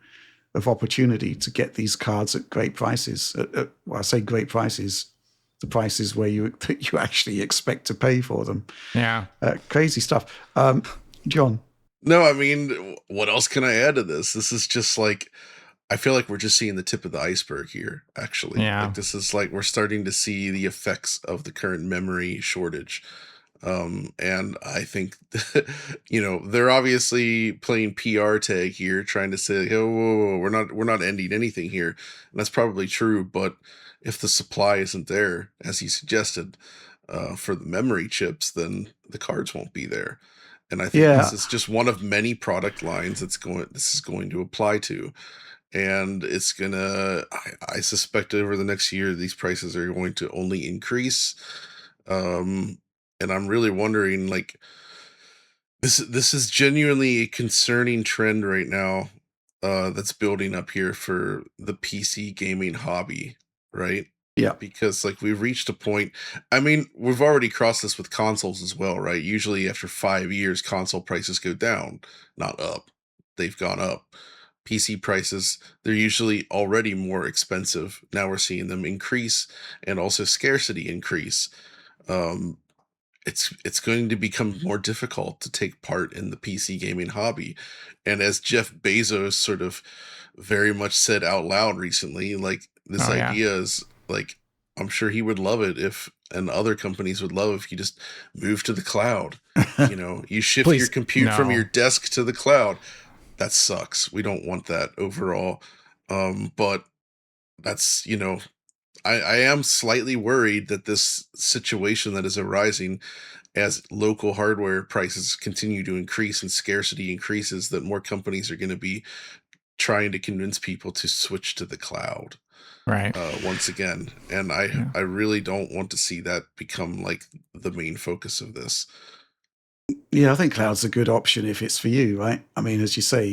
A: of opportunity to get these cards at great prices. Well, I say great prices, the prices where you actually expect to pay for them.
B: Yeah.
A: Crazy stuff. John?
C: No, I mean, what else can I add to this? This is just like, I feel like we're just seeing the tip of the iceberg here, actually.
B: Yeah.
C: Like, this is like, we're starting to see the effects of the current memory shortage. And I think, they're obviously playing PR tag here, trying to say, "Oh, whoa, we're not ending anything here," and that's probably true. But if the supply isn't there, as he suggested, for the memory chips, then the cards won't be there. And I think this
A: Yeah.
C: is just one of many product lines this is going to apply to. And it's I suspect over the next year, these prices are going to only increase. Um, and I'm really wondering, like, this is genuinely a concerning trend right now, that's building up here for the PC gaming hobby, right?
A: Yeah.
C: Because like we've reached a point. I mean, we've already crossed this with consoles as well, right? Usually after 5 years, console prices go down, not up. They've gone up. PC prices, they're usually already more expensive. Now we're seeing them increase and also scarcity increase. Um, it's going to become more difficult to take part in the PC gaming hobby. And as Jeff Bezos sort of very much said out loud recently, like this
B: Oh yeah.
C: idea is like, I'm sure he would love it if, and other companies would love if you just move to the cloud. You shift your
B: Please,
C: compute from your
B: no.
C: desk to the cloud. That sucks. We don't want that overall. But that's, I am slightly worried that this situation that is arising as local hardware prices continue to increase and scarcity increases, that more companies are going to be trying to convince people to switch to the cloud
B: Right.
C: once again. And
B: Yeah.
C: I really don't want to see that become like the main focus of this.
A: Yeah, I think cloud's a good option if it's for you, right? I mean, as you say,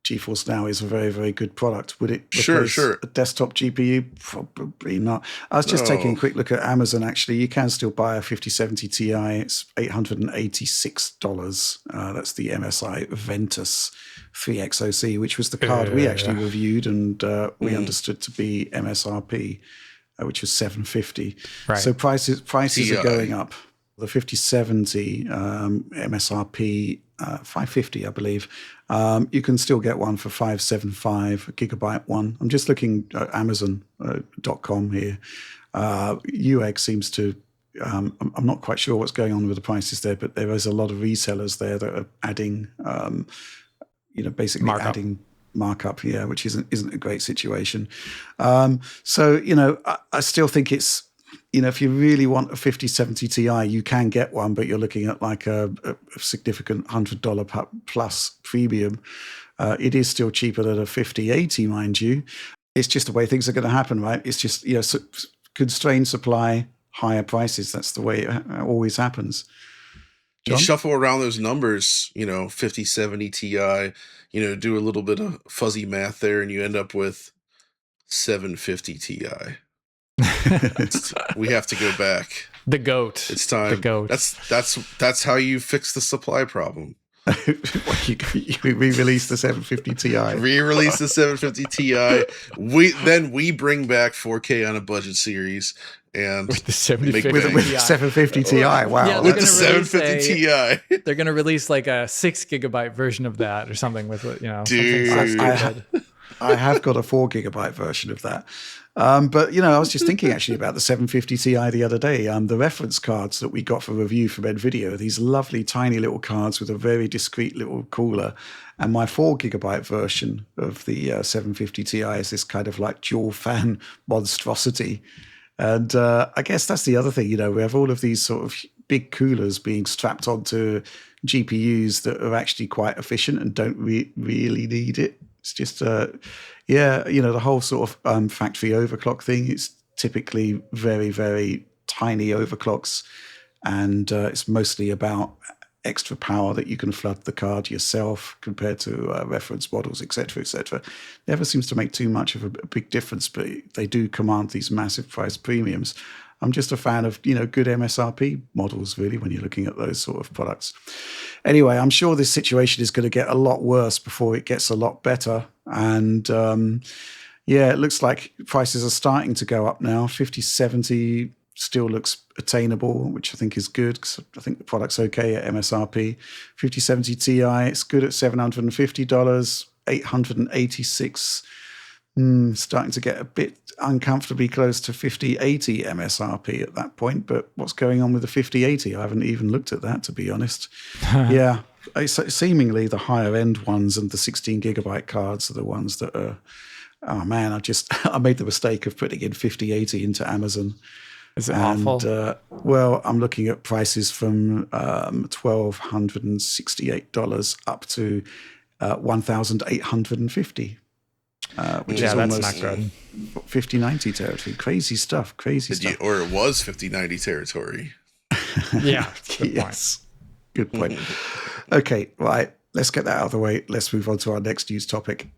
A: GeForce Now is a very, very good product. Would it
C: Sure,
A: replace
C: sure.
A: a desktop GPU? Probably not. I was just taking a
C: No.
A: quick look at Amazon, actually. You can still buy a 5070 Ti. It's $886. That's the MSI Ventus 3XOC, which was the card we actually reviewed and we understood to be MSRP, which was $750.
B: Right.
A: So prices
C: TI.
A: are going up. The 5070 MSRP 550, I believe. You can still get one for 575, a gigabyte one. I'm just looking at Amazon.com here. UX seems to. I'm not quite sure what's going on with the prices there, but there is a lot of resellers there that are adding, basically adding markup, yeah, which isn't a great situation. So I still think it's. If you really want a 5070 Ti, you can get one, but you're looking at like a significant $100 plus premium. It is still cheaper than a 5080, mind you. It's just the way things are going to happen, right? It's just, constrained supply, higher prices. That's the way it always happens.
C: John? You shuffle around those numbers, 5070 Ti, do a little bit of fuzzy math there, and you end up with 750 Ti. We have to go back.
B: The goat.
C: It's time.
B: The goat.
C: That's how you fix the supply problem.
A: You re-release the 750 Ti.
C: Re-release the 750 Ti. We bring back 4K on a budget series and
B: with the 750
A: with 750 Ti. Wow.
B: Yeah,
C: with the 750 Ti.
B: They're going to release like a 6 gigabyte version of that or something with
C: Dude.
A: I have got a 4 gigabyte version of that. But, I was just thinking actually about the 750 Ti the other day. The reference cards that we got for review from NVIDIA, these lovely tiny little cards with a very discreet little cooler. And my 4 gigabyte version of the 750 Ti is this kind of like dual fan monstrosity. And I guess that's the other thing, we have all of these sort of big coolers being strapped onto GPUs that are actually quite efficient and don't really need it. It's just, the whole sort of factory overclock thing. It's typically very, very tiny overclocks, and it's mostly about extra power that you can flood the card yourself compared to reference models, et cetera, et cetera. Never seems to make too much of a big difference, but they do command these massive price premiums. I'm just a fan of, good MSRP models, really, when you're looking at those sort of products. Anyway, I'm sure this situation is going to get a lot worse before it gets a lot better. And it looks like prices are starting to go up now. 5070 still looks attainable, which I think is good because I think the product's okay at MSRP. 5070 Ti, it's good at $750, $886 Starting to get a bit uncomfortably close to 5080 MSRP at that point. But what's going on with the 5080? I haven't even looked at that, to be honest. Yeah, seemingly the higher end ones and the 16 gigabyte cards are the ones that are. Oh man, I made the mistake of putting in 5080 into Amazon.
B: Is it awful?
A: Well, I'm looking at prices from $1,268 up to $1,850. Which is
B: that's
A: almost
B: not good.
A: 5090 territory. Crazy stuff. Crazy stuff.
C: Or it was 5090 territory.
B: Yeah.
A: Yes. Good point. Okay, right. Let's get that out of the way. Let's move on to our next news topic.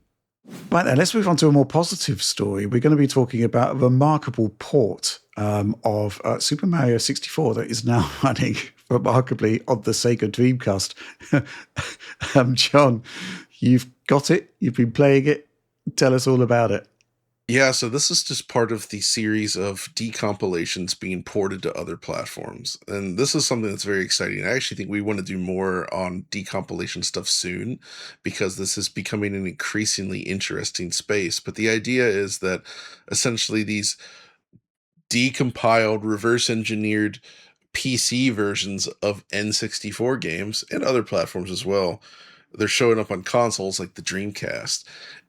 A: Right then, let's move on to a more positive story. We're going to be talking about a remarkable port of Super Mario 64 that is now running remarkably on the Sega Dreamcast. John, you've got it. You've been playing it. Tell us all about it.
C: Yeah, so this is just part of the series of decompilations being ported to other platforms. And this is something that's very exciting. I actually think we want to do more on decompilation stuff soon because this is becoming an increasingly interesting space. But the idea is that essentially these decompiled, reverse engineered PC versions of N64 games and other platforms as well, they're showing up on consoles like the Dreamcast.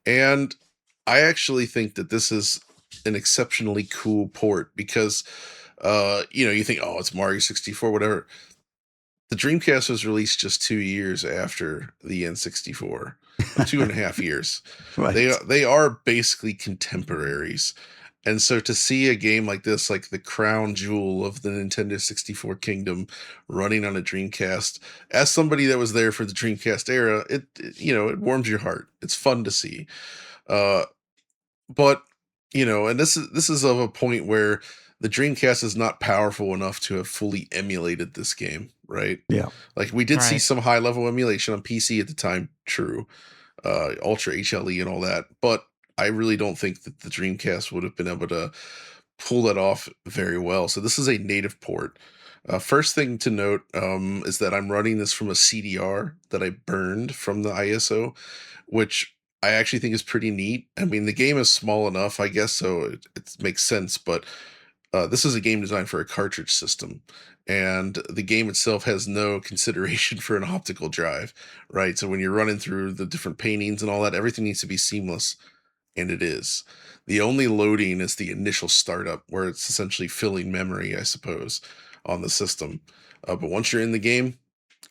C: And I actually think that this is an exceptionally cool port because, you think, oh, it's Mario 64, whatever. The Dreamcast was released just 2 years after the N64, or 2.5 years.
A: Right.
C: They are basically contemporaries. And so to see a game like this, like the crown jewel of the Nintendo 64 kingdom running on a Dreamcast, as somebody that was there for the Dreamcast era, it warms your heart. It's fun to see. But, and this is of a point where the Dreamcast is not powerful enough to have fully emulated this game, right?
A: Yeah.
C: Like we did see
B: Right.
C: some high level emulation on PC at the time, true. Ultra HLE and all that. But I really don't think that the Dreamcast would have been able to pull that off very well. So this is a native port. First thing to note is that I'm running this from a CDR that I burned from the ISO, which I actually think is pretty neat. I mean, the game is small enough, I guess, so it makes sense. But this is a game designed for a cartridge system. And the game itself has no consideration for an optical drive, right? So when you're running through the different paintings and all that, everything needs to be seamless. And it is. The only loading is the initial startup, where it's essentially filling memory, I suppose, on the system. But once you're in the game,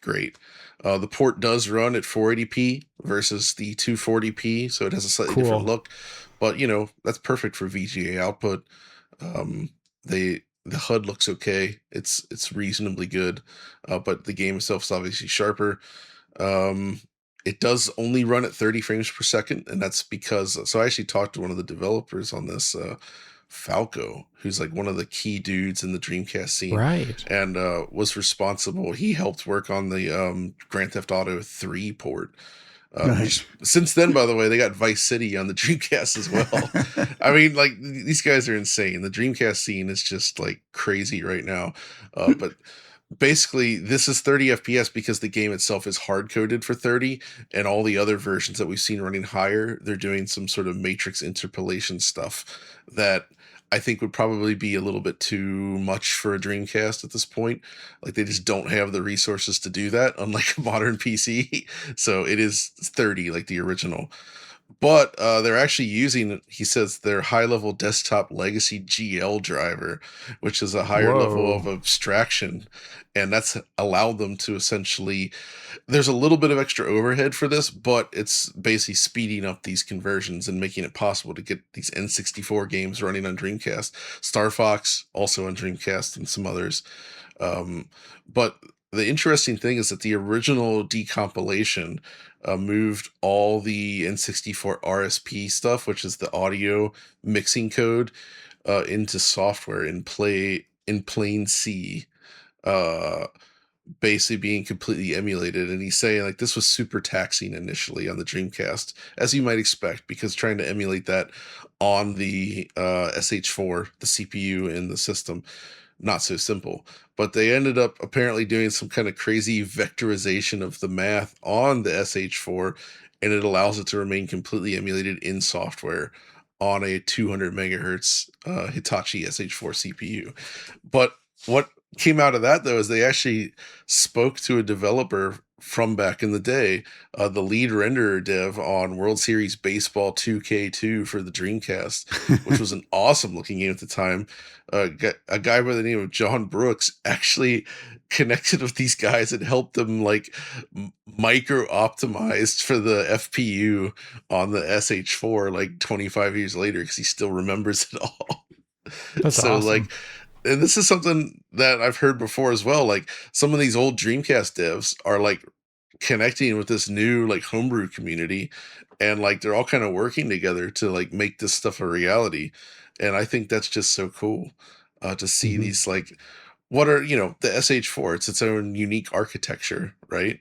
C: great. The port does run at 480p versus the 240p, so it has a slightly different look. But, that's perfect for VGA output. The HUD looks okay. It's reasonably good, but the game itself is obviously sharper. It does only run at 30 frames per second, and that's because, so I actually talked to one of the developers on this, Falco, who's like one of the key dudes in the Dreamcast scene.
B: Right.
C: And was responsible. He helped work on the Grand Theft Auto 3 port.
A: Nice.
C: Since then, by the way, they got Vice City on the Dreamcast as well. I mean, like, these guys are insane. The Dreamcast scene is just like crazy right now. But basically, this is 30 FPS because the game itself is hard coded for 30, and all the other versions that we've seen running higher, they're doing some sort of matrix interpolation stuff that I think would probably be a little bit too much for a Dreamcast at this point. Like, they just don't have the resources to do that, unlike a modern PC. So it is 30, like the original. But they're actually using, he says, their high-level desktop legacy GL driver, which is a higher level of abstraction. And that's allowed them to essentially, there's a little bit of extra overhead for this, but it's basically speeding up these conversions and making it possible to get these N64 games running on Dreamcast. Star Fox, also on Dreamcast, and some others. But the interesting thing is that the original decompilation moved all the N64 RSP stuff, which is the audio mixing code, into software in plain C, basically being completely emulated. And he's saying like this was super taxing initially on the Dreamcast, as you might expect, because trying to emulate that on the SH4, the CPU in the system, not so simple. But they ended up apparently doing some kind of crazy vectorization of the math on the SH4, and it allows it to remain completely emulated in software on a 200 megahertz Hitachi SH4 CPU. But what came out of that, though, is they actually spoke to a developer from back in the day, the lead renderer dev on World Series Baseball 2K2 for the Dreamcast, which was an awesome looking game at the time. A guy by the name of John Brooks actually connected with these guys and helped them like micro optimized for the FPU on the SH4 like 25 years later, because he still remembers it all.
B: That's
C: So
B: awesome.
C: like, and this is something that I've heard before as well. Like some of these old Dreamcast devs are like connecting with this new like homebrew community, and like they're all kind of working together to like make this stuff a reality. And I think that's just so cool to see these like, what are, you know, the SH4, it's its own unique architecture, right?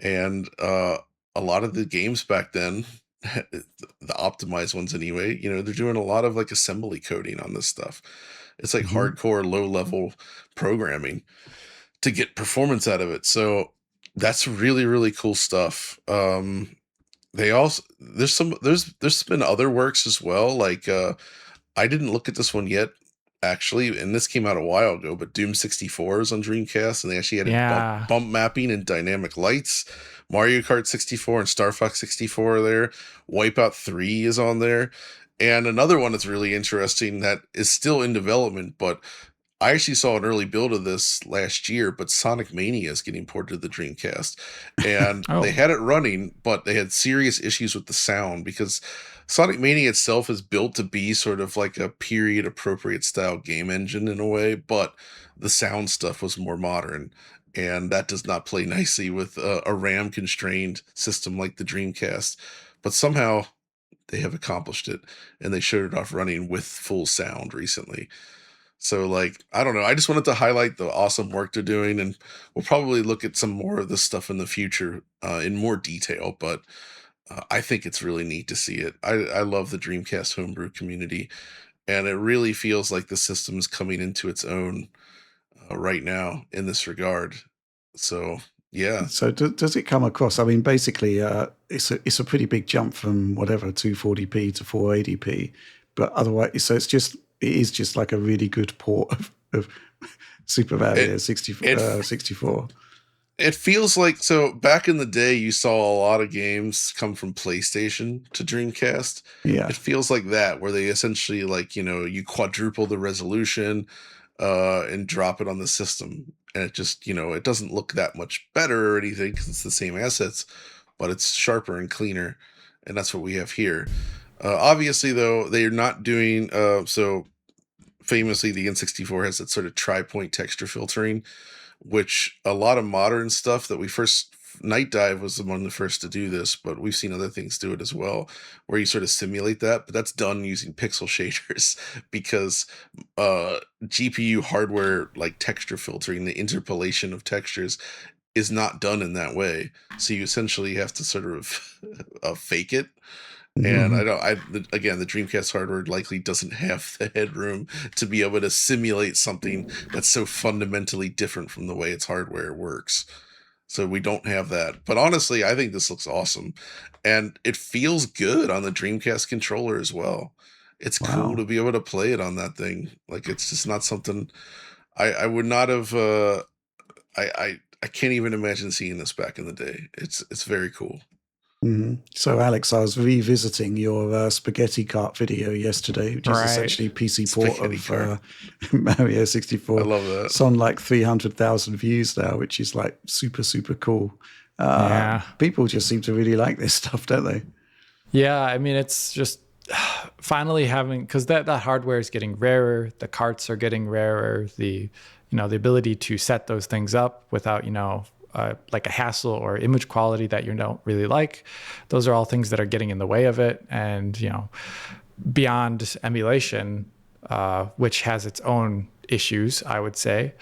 C: And a lot of the games back then, the optimized ones anyway, you know, they're doing a lot of like assembly coding on this stuff. It's like hardcore low level programming to get performance out of it. So that's really, really cool stuff. They also, there's been other works as well. Like I didn't look at this one yet, actually, and this came out a while ago, but Doom 64 is on Dreamcast, and they actually added
B: Yeah.
C: bump mapping and dynamic lights. Mario Kart 64 and Star Fox 64 are there. Wipeout 3 is on there. And another one that's really interesting that is still in development, but I actually saw an early build of this last year, but Sonic Mania is getting ported to the Dreamcast. And
B: Oh.
C: they had it running, but they had serious issues with the sound, because Sonic Mania itself is built to be sort of like a period appropriate style game engine in a way, but the sound stuff was more modern. And that does not play nicely with a RAM constrained system like the Dreamcast. But somehow they have accomplished it, and they showed it off running with full sound recently. So, like, I don't know. I just wanted to highlight the awesome work they're doing, and we'll probably look at some more of this stuff in the future in more detail. But I think it's really neat to see it. I love the Dreamcast homebrew community, and it really feels like the system is coming into its own right now in this regard. So, yeah.
A: So does it come across? I mean, basically, it's a pretty big jump from whatever 240p to 480p, but otherwise, so it is just like a really good port of Super Mario
C: It,
A: 64.
C: it feels like, so back in the day, you saw a lot of games come from PlayStation to Dreamcast.
A: Yeah.
C: It feels like that, where they essentially, like, you know, you quadruple the resolution and drop it on the system. And it just, you know, it doesn't look that much better or anything because it's the same assets, but it's sharper and cleaner. And that's what we have here. Obviously, though, they are not doing, so famously, the N64 has that sort of tri-point texture filtering, which a lot of modern stuff that we first, Night Dive was among the first to do this, but we've seen other things do it as well, where you sort of simulate that, but that's done using pixel shaders because GPU hardware, like texture filtering, the interpolation of textures is not done in that way. So you essentially have to sort of fake it. And again, the Dreamcast hardware likely doesn't have the headroom to be able to simulate something that's so fundamentally different from the way its hardware works. So we don't have that. But honestly, I think this looks awesome. And it feels good on the Dreamcast controller as well. It's cool to be able to play it on that thing. Like, it's just not something I would not have I can't even imagine seeing this back in the day. It's very cool.
A: So, Alex, I was revisiting your spaghetti cart video yesterday, which is essentially PC port of Mario 64.
C: I love that.
A: It's on like 300,000 views now, which is like super, super cool. People just seem to really like this stuff, don't they?
B: Yeah, I mean, it's just finally having, because that hardware is getting rarer, the carts are getting rarer, the ability to set those things up without, like a hassle or image quality that you don't really like. Those are all things that are getting in the way of it. And, beyond emulation, which has its own issues, I would say,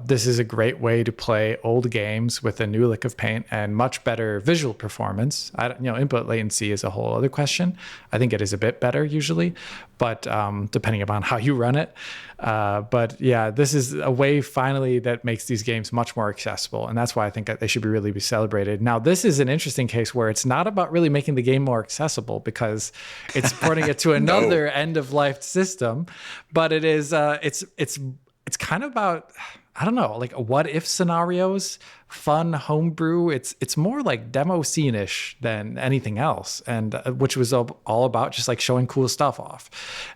B: This is a great way to play old games with a new lick of paint and much better visual performance. Input latency is a whole other question. I think it is a bit better usually, but depending upon how you run it. But yeah, this is a way finally that makes these games much more accessible. And that's why I think that they should really be celebrated. Now, this is an interesting case where it's not about really making the game more accessible because it's porting it to another end of life system, but it is, it's kind of about, I don't know, like what if scenarios, fun homebrew. It's more like demo scene-ish than anything else, and which was all about just like showing cool stuff off.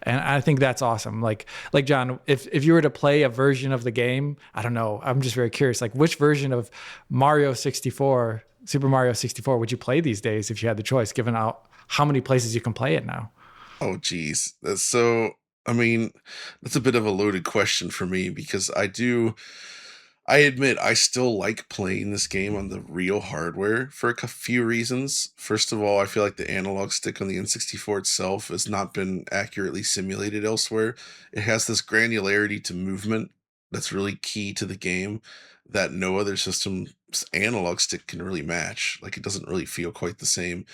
B: And I think that's awesome. Like John, if you were to play a version of the game, I don't know, I'm just very curious, like which version of Super Mario 64 would you play these days if you had the choice, given out how many places you can play it now?
C: Oh, geez. I mean, that's a bit of a loaded question for me because I admit I still like playing this game on the real hardware for a few reasons. First of all, I feel like the analog stick on the N64 itself has not been accurately simulated elsewhere. It has this granularity to movement that's really key to the game that no other system's analog stick can really match. Like, it doesn't really feel quite the same.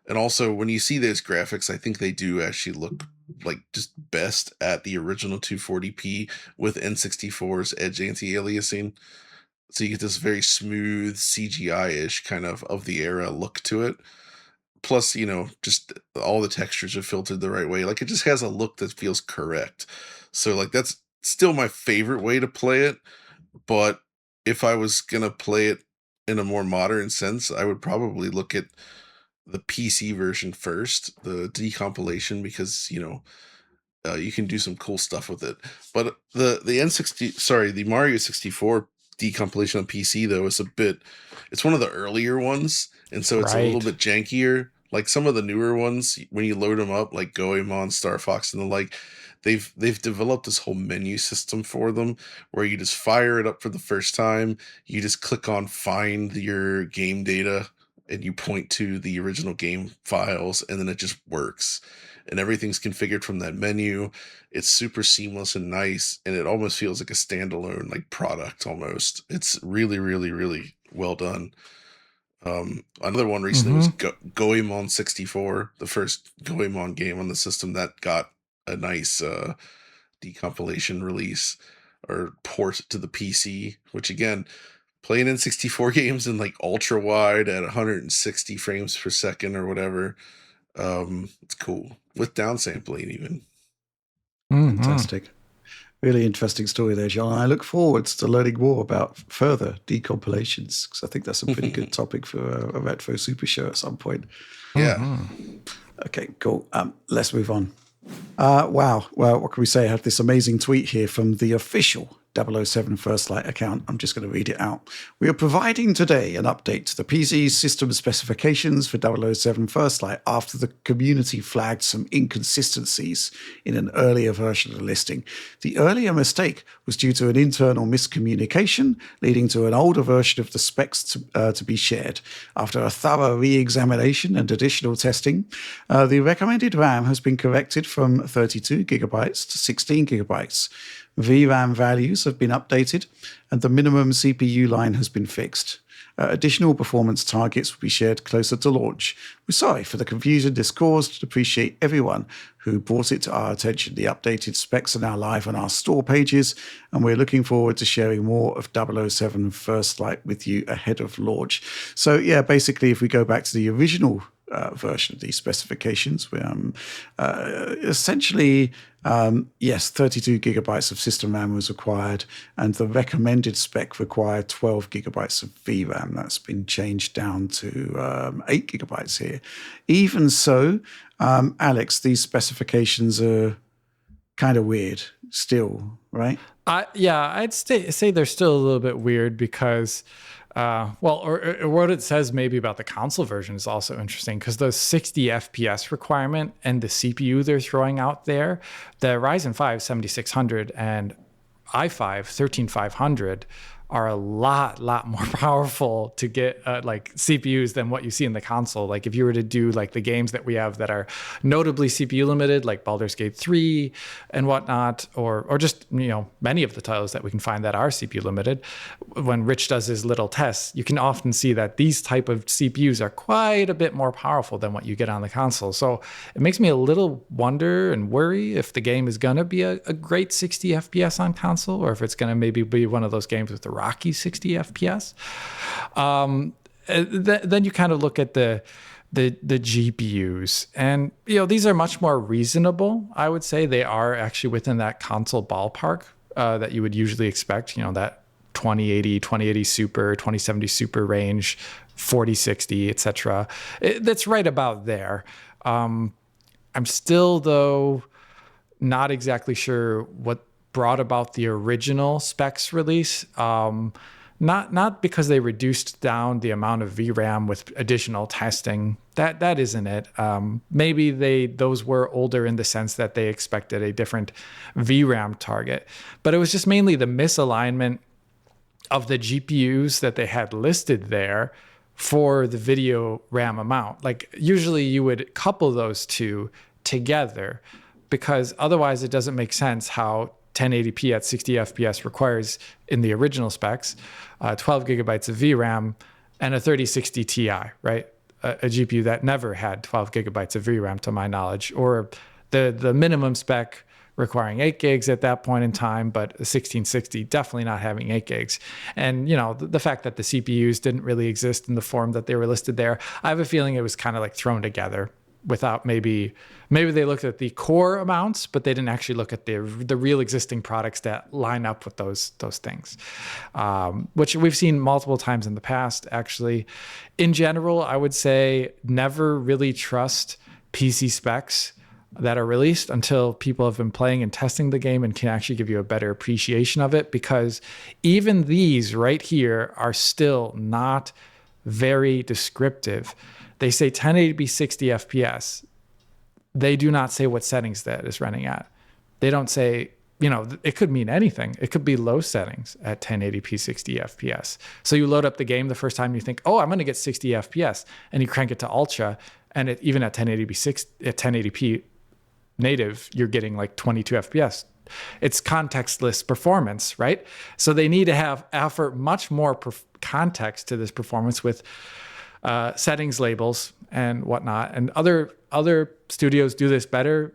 C: And also, when you see those graphics, I think they do actually look like just best at the original 240p with N64's edge anti-aliasing. So you get this very smooth CGI-ish kind of the era look to it. Plus, just all the textures are filtered the right way. Like, it just has a look that feels correct. So, like, that's still my favorite way to play it. But if I was going to play it in a more modern sense, I would probably look at the PC version first, the decompilation, because you can do some cool stuff with it. But the Mario 64 decompilation on PC though it's one of the earlier ones, and so it's a little bit jankier. Like some of the newer ones, when you load them up, like Goemon, Star Fox, and the like, they've developed this whole menu system for them where you just fire it up for the first time, you just click on find your game data, and you point to the original game files, and then it just works. And everything's configured from that menu. It's super seamless and nice, and it almost feels like a standalone like product almost. It's really, really, really well done. Another one recently was Goemon 64, the first Goemon game on the system that got a nice decompilation release or port to the PC, which again, playing N64 games in like ultra wide at 160 frames per second or whatever, it's cool with downsampling even.
A: Fantastic. Really interesting story there, John. I look forward to learning more about further decompilations because I think that's a pretty good topic for a retro super show at some point.
C: Yeah.
A: Okay, cool. Let's move on. Wow. Well, what can we say? I have this amazing tweet here from the official 007 First Light account. I'm just going to read it out. We are providing today an update to the PC system specifications for 007 First Light after the community flagged some inconsistencies in an earlier version of the listing. The earlier mistake was due to an internal miscommunication, leading to an older version of the specs to be shared. After a thorough re-examination and additional testing, the recommended RAM has been corrected from 32 gigabytes to 16 gigabytes. VRAM values have been updated, and the minimum CPU line has been fixed. Additional performance targets will be shared closer to launch. We're sorry for the confusion this caused and appreciate everyone who brought it to our attention. The updated specs are now live on our store pages, and we're looking forward to sharing more of 007 First Light with you ahead of launch. So, yeah, basically, if we go back to the original version of these specifications, essentially, yes, 32 gigabytes of system RAM was required, and the recommended spec required 12 gigabytes of VRAM. That's been changed down to 8 gigabytes here. Even so, Alex, these specifications are kind of weird still, right?
B: I'd say they're still a little bit weird because or what it says maybe about the console version is also interesting because the 60 FPS requirement and the CPU they're throwing out there, the Ryzen 5 7600 and i5 13500 are a lot more powerful to get like CPUs than what you see in the console. Like if you were to do like the games that we have that are notably CPU limited, like Baldur's Gate 3 and whatnot, or just, you know, many of the titles that we can find that are CPU limited, when Rich does his little tests, you can often see that these type of CPUs are quite a bit more powerful than what you get on the console. So it makes me a little wonder and worry if the game is going to be a great 60 FPS on console, or if it's going to maybe be one of those games with the rocky 60 FPS. Then you kind of look at the GPUs, and you know, these are much more reasonable. I would say they are actually within that console ballpark that you would usually expect. You know, that 2080 Super, 2070 Super range, 4060, etc. That's right about there. I'm still, though, not exactly sure what brought about the original specs release. Not because they reduced down the amount of VRAM with additional testing. That isn't it. Maybe those were older in the sense that they expected a different VRAM target, but it was just mainly the misalignment of the GPUs that they had listed there for the video RAM amount. Like usually you would couple those two together, because otherwise it doesn't make sense how 1080p at 60 FPS requires in the original specs 12 gigabytes of VRAM and a 3060 Ti, right? A GPU that never had 12 gigabytes of VRAM to my knowledge, or the minimum spec requiring 8 gigs at that point in time, but a 1660 definitely not having 8 gigs. And, you know, the fact that the CPUs didn't really exist in the form that they were listed there, I have a feeling it was kind of like thrown together without maybe they looked at the core amounts, but they didn't actually look at the real existing products that line up with those things, which we've seen multiple times in the past. Actually, in general, I would say never really trust PC specs that are released until people have been playing and testing the game and can actually give you a better appreciation of it, because even these right here are still not very descriptive. They say 1080p 60 FPS. They do not say what settings that is running at. They don't say, you know, it could mean anything. It could be low settings at 1080p 60 FPS. So you load up the game the first time, you think, oh, I'm going to get 60 FPS, and you crank it to ultra, and even at 1080p native, you're getting like 22 FPS. It's contextless performance, right? So they need to offer much more context to this performance with settings labels and whatnot. And other studios do this better.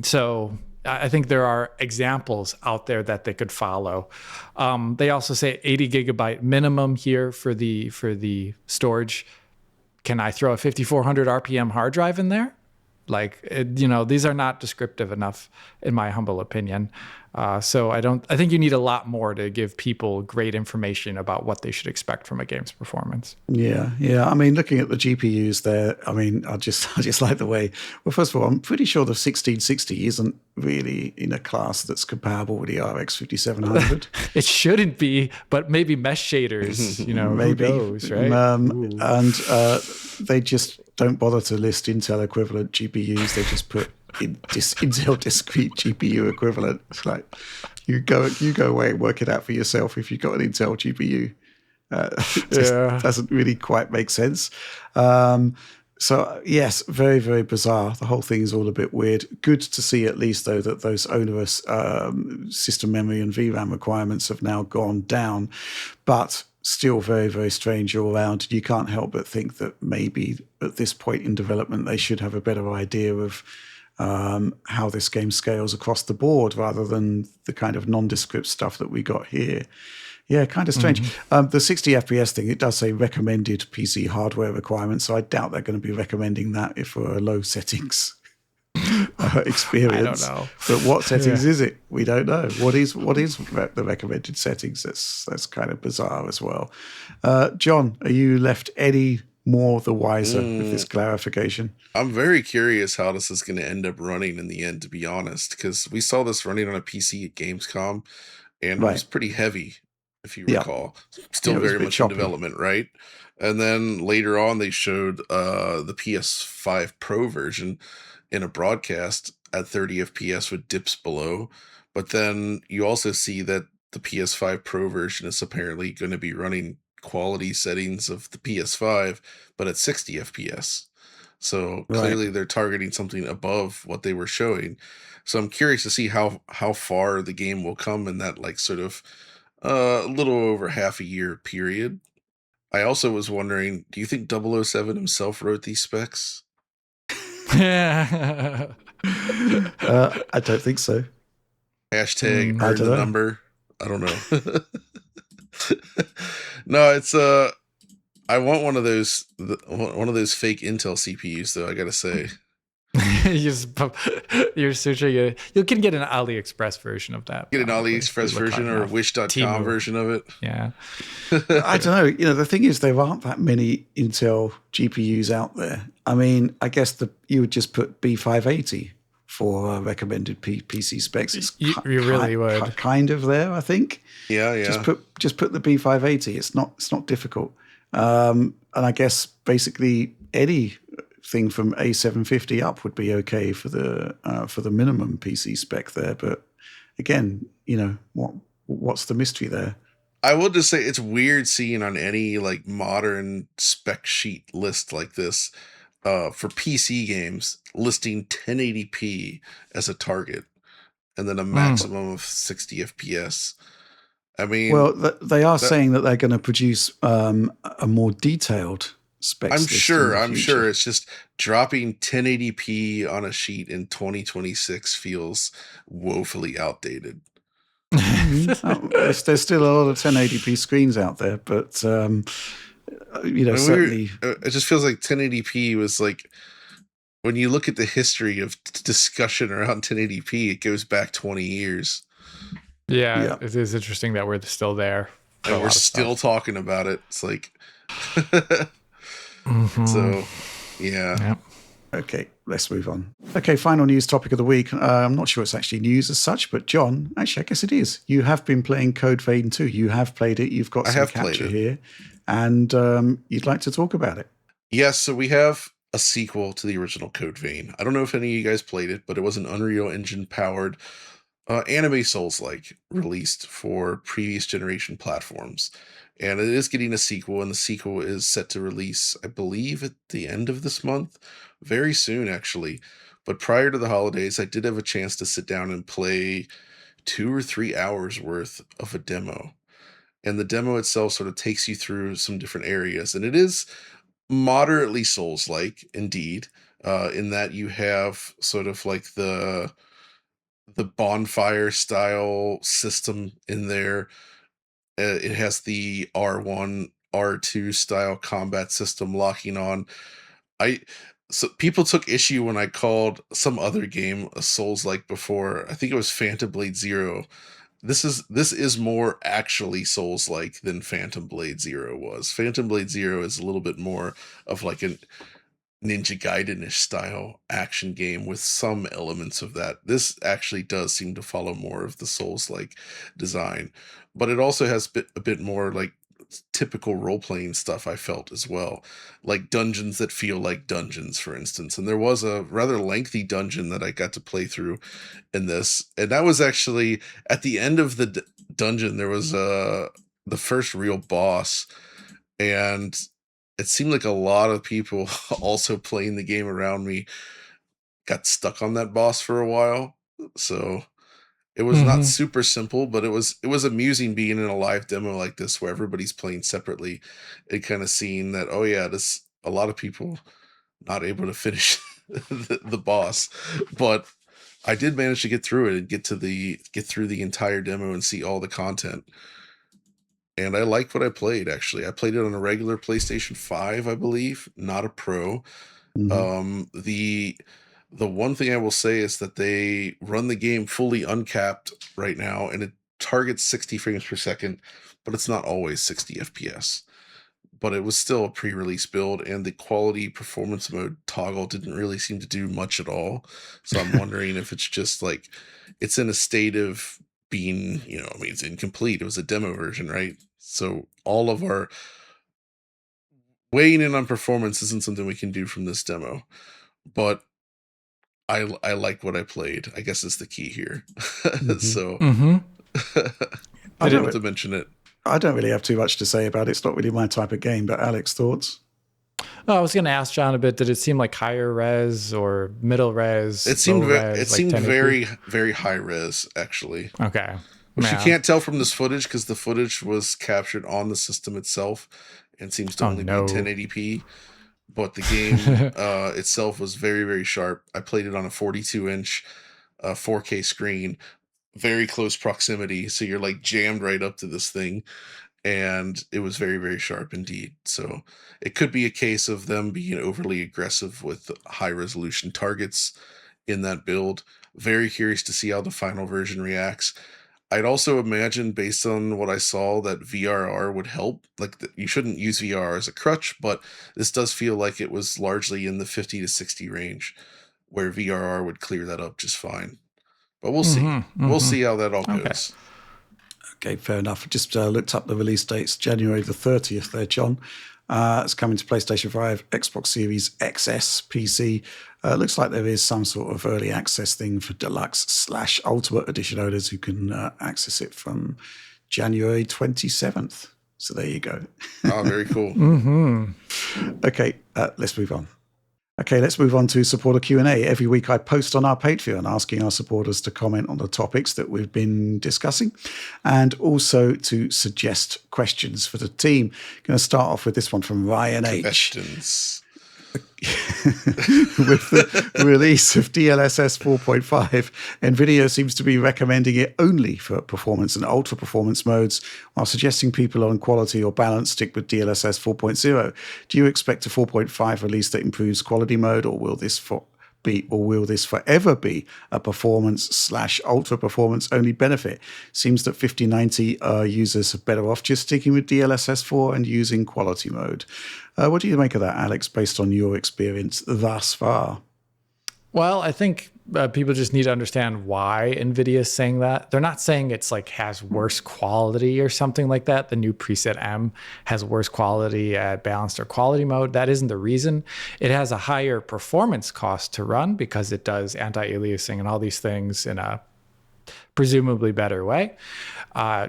B: So I think there are examples out there that they could follow. They also say 80 gigabyte minimum here for the storage. Can I throw a 5400 RPM hard drive in there? These are not descriptive enough, in my humble opinion. So I think you need a lot more to give people great information about what they should expect from a game's performance.
A: Yeah. I mean, looking at the GPUs there, I mean, I just like the way. Well, first of all, I'm pretty sure the 1660 isn't really in a class that's comparable with the RX 5700.
B: It shouldn't be, but maybe mesh shaders, maybe, who knows, right?
A: And they just don't bother to list Intel equivalent GPUs. They just put Intel discrete GPU equivalent. It's like you go away and work it out for yourself if you've got an Intel GPU. It doesn't really quite make sense. So yes, very, very bizarre. The whole thing is all a bit weird. Good to see at least though that those onerous system memory and VRAM requirements have now gone down, but still very, very strange all around. You can't help but think that maybe at this point in development they should have a better idea of how this game scales across the board rather than the kind of nondescript stuff that we got here. Yeah, kind of strange. Mm-hmm. The 60 FPS thing, it does say recommended PC hardware requirements, so I doubt they're going to be recommending that if for a low settings experience.
B: I don't know.
A: But what settings is it? We don't know. What is the recommended settings? That's kind of bizarre as well. John, are you left any more the wiser with this clarification?
C: I'm very curious how this is going to end up running in the end, to be honest, because we saw this running on a PC at Gamescom, and it was pretty heavy, if you recall. Still very much choppy in development, right? And then later on, they showed the PS5 Pro version in a broadcast at 30 FPS with dips below. But then you also see that the PS5 Pro version is apparently going to be running quality settings of the PS5, but at 60 FPS. So clearly they're targeting something above what they were showing. So I'm curious to see how far the game will come in that like sort of a little over half a year period. I also was wondering, do you think 007 himself wrote these specs?
B: Yeah.
A: I don't think so.
C: Hashtag
A: I
C: earn
A: don't
C: the
A: know.
C: number. I don't know. No, it's I want one of those fake Intel CPUs though, I gotta say.
B: You're searching you can get an AliExpress version of that.
C: Get an
B: Probably, if you
C: AliExpress
B: look hard
C: version or a
B: enough.
C: wish.com
B: Temu.
C: version of it.
B: Yeah.
A: I don't know. You know, the thing is, there aren't that many Intel GPUs out there. I mean, I guess you would just put B580 for recommended PC specs. It's
B: You really would.
A: kind of there, I think.
C: Yeah.
A: Just put the B580. It's not difficult. And I guess basically anything from A750 up would be okay for the minimum PC spec there. But again, you know, what's the mystery there?
C: I will just say it's weird seeing on any like modern spec sheet list like this for PC games listing 1080p as a target and then a maximum of 60 FPS. I mean,
A: well, they are saying that they're going to produce a more detailed specs.
C: I'm
A: list in
C: sure.
A: the
C: I'm
A: future.
C: sure it's just dropping 1080p on a sheet in 2026 feels woefully outdated.
A: There's still a lot of 1080p screens out there, but you know, certainly
C: it just feels like 1080p was like, when you look at the history of discussion around 1080p, it goes back 20 years.
B: Yeah, it is interesting that we're still there.
C: And we're still talking about it. It's like, so, yeah.
B: Yep.
A: Okay, let's move on. Okay, final news topic of the week. I'm not sure it's actually news as such, but John, actually, I guess it is. You have been playing Code Vein 2. You have played it. You've got some capture here, and you'd like to talk about it.
C: Yes, so we have a sequel to the original Code Vein. I don't know if any of you guys played it, but it was an Unreal Engine powered anime Souls-like released for previous generation platforms. And it is getting a sequel, and the sequel is set to release, I believe, at the end of this month. Very soon, actually. But prior to the holidays, I did have a chance to sit down and play 2 or 3 hours worth of a demo. And the demo itself sort of takes you through some different areas. And it is moderately Souls-like, indeed, in that you have sort of like the bonfire style system in there. It has the R1, R2 style combat system locking on. So people took issue when I called some other game a Souls-like before. I think it was Phantom Blade Zero. This is more actually Souls-like than Phantom Blade Zero was. Phantom Blade Zero is a little bit more of like a Ninja Gaiden-ish style action game with some elements of that. This actually does seem to follow more of the Souls-like design, but it also has a bit more like typical role-playing stuff, I felt, as well, like dungeons that feel like dungeons, for instance. And there was a rather lengthy dungeon that I got to play through in this, and that was actually at the end of the dungeon. There was the first real boss, and it seemed like a lot of people also playing the game around me got stuck on that boss for a while. So it was not super simple, but it was amusing being in a live demo like this where everybody's playing separately and kind of seeing that, oh yeah, a lot of people not able to finish the boss. But I did manage to get through it and get through the entire demo and see all the content. And I liked what I played, actually. I played it on a regular PlayStation 5, I believe, not a Pro. The one thing I will say is that they run the game fully uncapped right now, and it targets 60 frames per second, but it's not always 60 FPS. But it was still a pre-release build, and the quality performance mode toggle didn't really seem to do much at all. So I'm wondering if it's just like it's in a state of being, I mean, it's incomplete. It was a demo version, right? So all of our weighing in on performance isn't something we can do from this demo. But I like what I played, I guess, is the key here. So I didn't want to mention it.
A: I don't really have too much to say about it. It's not really my type of game, but Alex, thoughts?
B: Oh, I was going to ask John a bit. Did it seem like higher res or middle res?
C: It seemed
B: like
C: very, very high res, actually.
B: Okay.
C: Which you can't tell from this footage because the footage was captured on the system itself and seems to only be 1080p. But the game itself was very, very sharp. I played it on a 42-inch 4K screen, very close proximity. So you're like jammed right up to this thing. And it was very, very sharp indeed. So it could be a case of them being overly aggressive with high resolution targets in that build. Very curious to see how the final version reacts. I'd also imagine, based on what I saw, that VRR would help. Like, you shouldn't use VR as a crutch, but this does feel like it was largely in the 50 to 60 range, where VRR would clear that up just fine. But we'll see. We'll see how that all goes.
A: Okay, fair enough. Just looked up the release dates, January the 30th there, John. It's coming to PlayStation 5, Xbox Series XS, PC. Looks like there is some sort of early access thing for Deluxe/Ultimate Edition owners who can access it from January 27th. So there you go.
C: Oh, very cool.
A: Okay, let's move on. Okay, let's move on to supporter Q&A. Every week I post on our Patreon asking our supporters to comment on the topics that we've been discussing and also to suggest questions for the team. Going to start off with this one from Ryan H.
C: Questions.
A: With the release of DLSS 4.5, NVIDIA seems to be recommending it only for performance and ultra performance modes, while suggesting people on quality or balance stick with DLSS 4.0. Do you expect a 4.5 release that improves quality mode, or will this forever be a performance/ultra performance only benefit? Seems that 5090 users are better off just sticking with DLSS 4 and using quality mode. What do you make of that, Alex, based on your experience thus far?
B: Well, I think people just need to understand why NVIDIA is saying that. They're not saying it's like has worse quality or something like that. The new preset M has worse quality at balanced or quality mode. That isn't the reason. It has a higher performance cost to run because it does anti-aliasing and all these things in a presumably better way.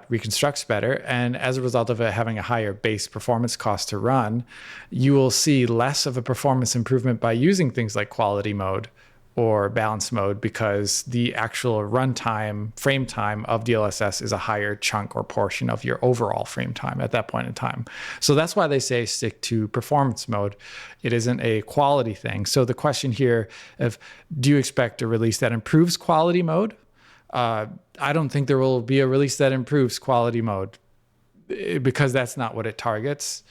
B: Reconstructs better. And as a result of it having a higher base performance cost to run, you will see less of a performance improvement by using things like quality mode or balance mode, because the actual runtime, frame time of DLSS is a higher chunk or portion of your overall frame time at that point in time. So that's why they say stick to performance mode. It isn't a quality thing. So the question here of, do you expect a release that improves quality mode? I don't think there will be a release that improves quality mode, because that's not what it targets.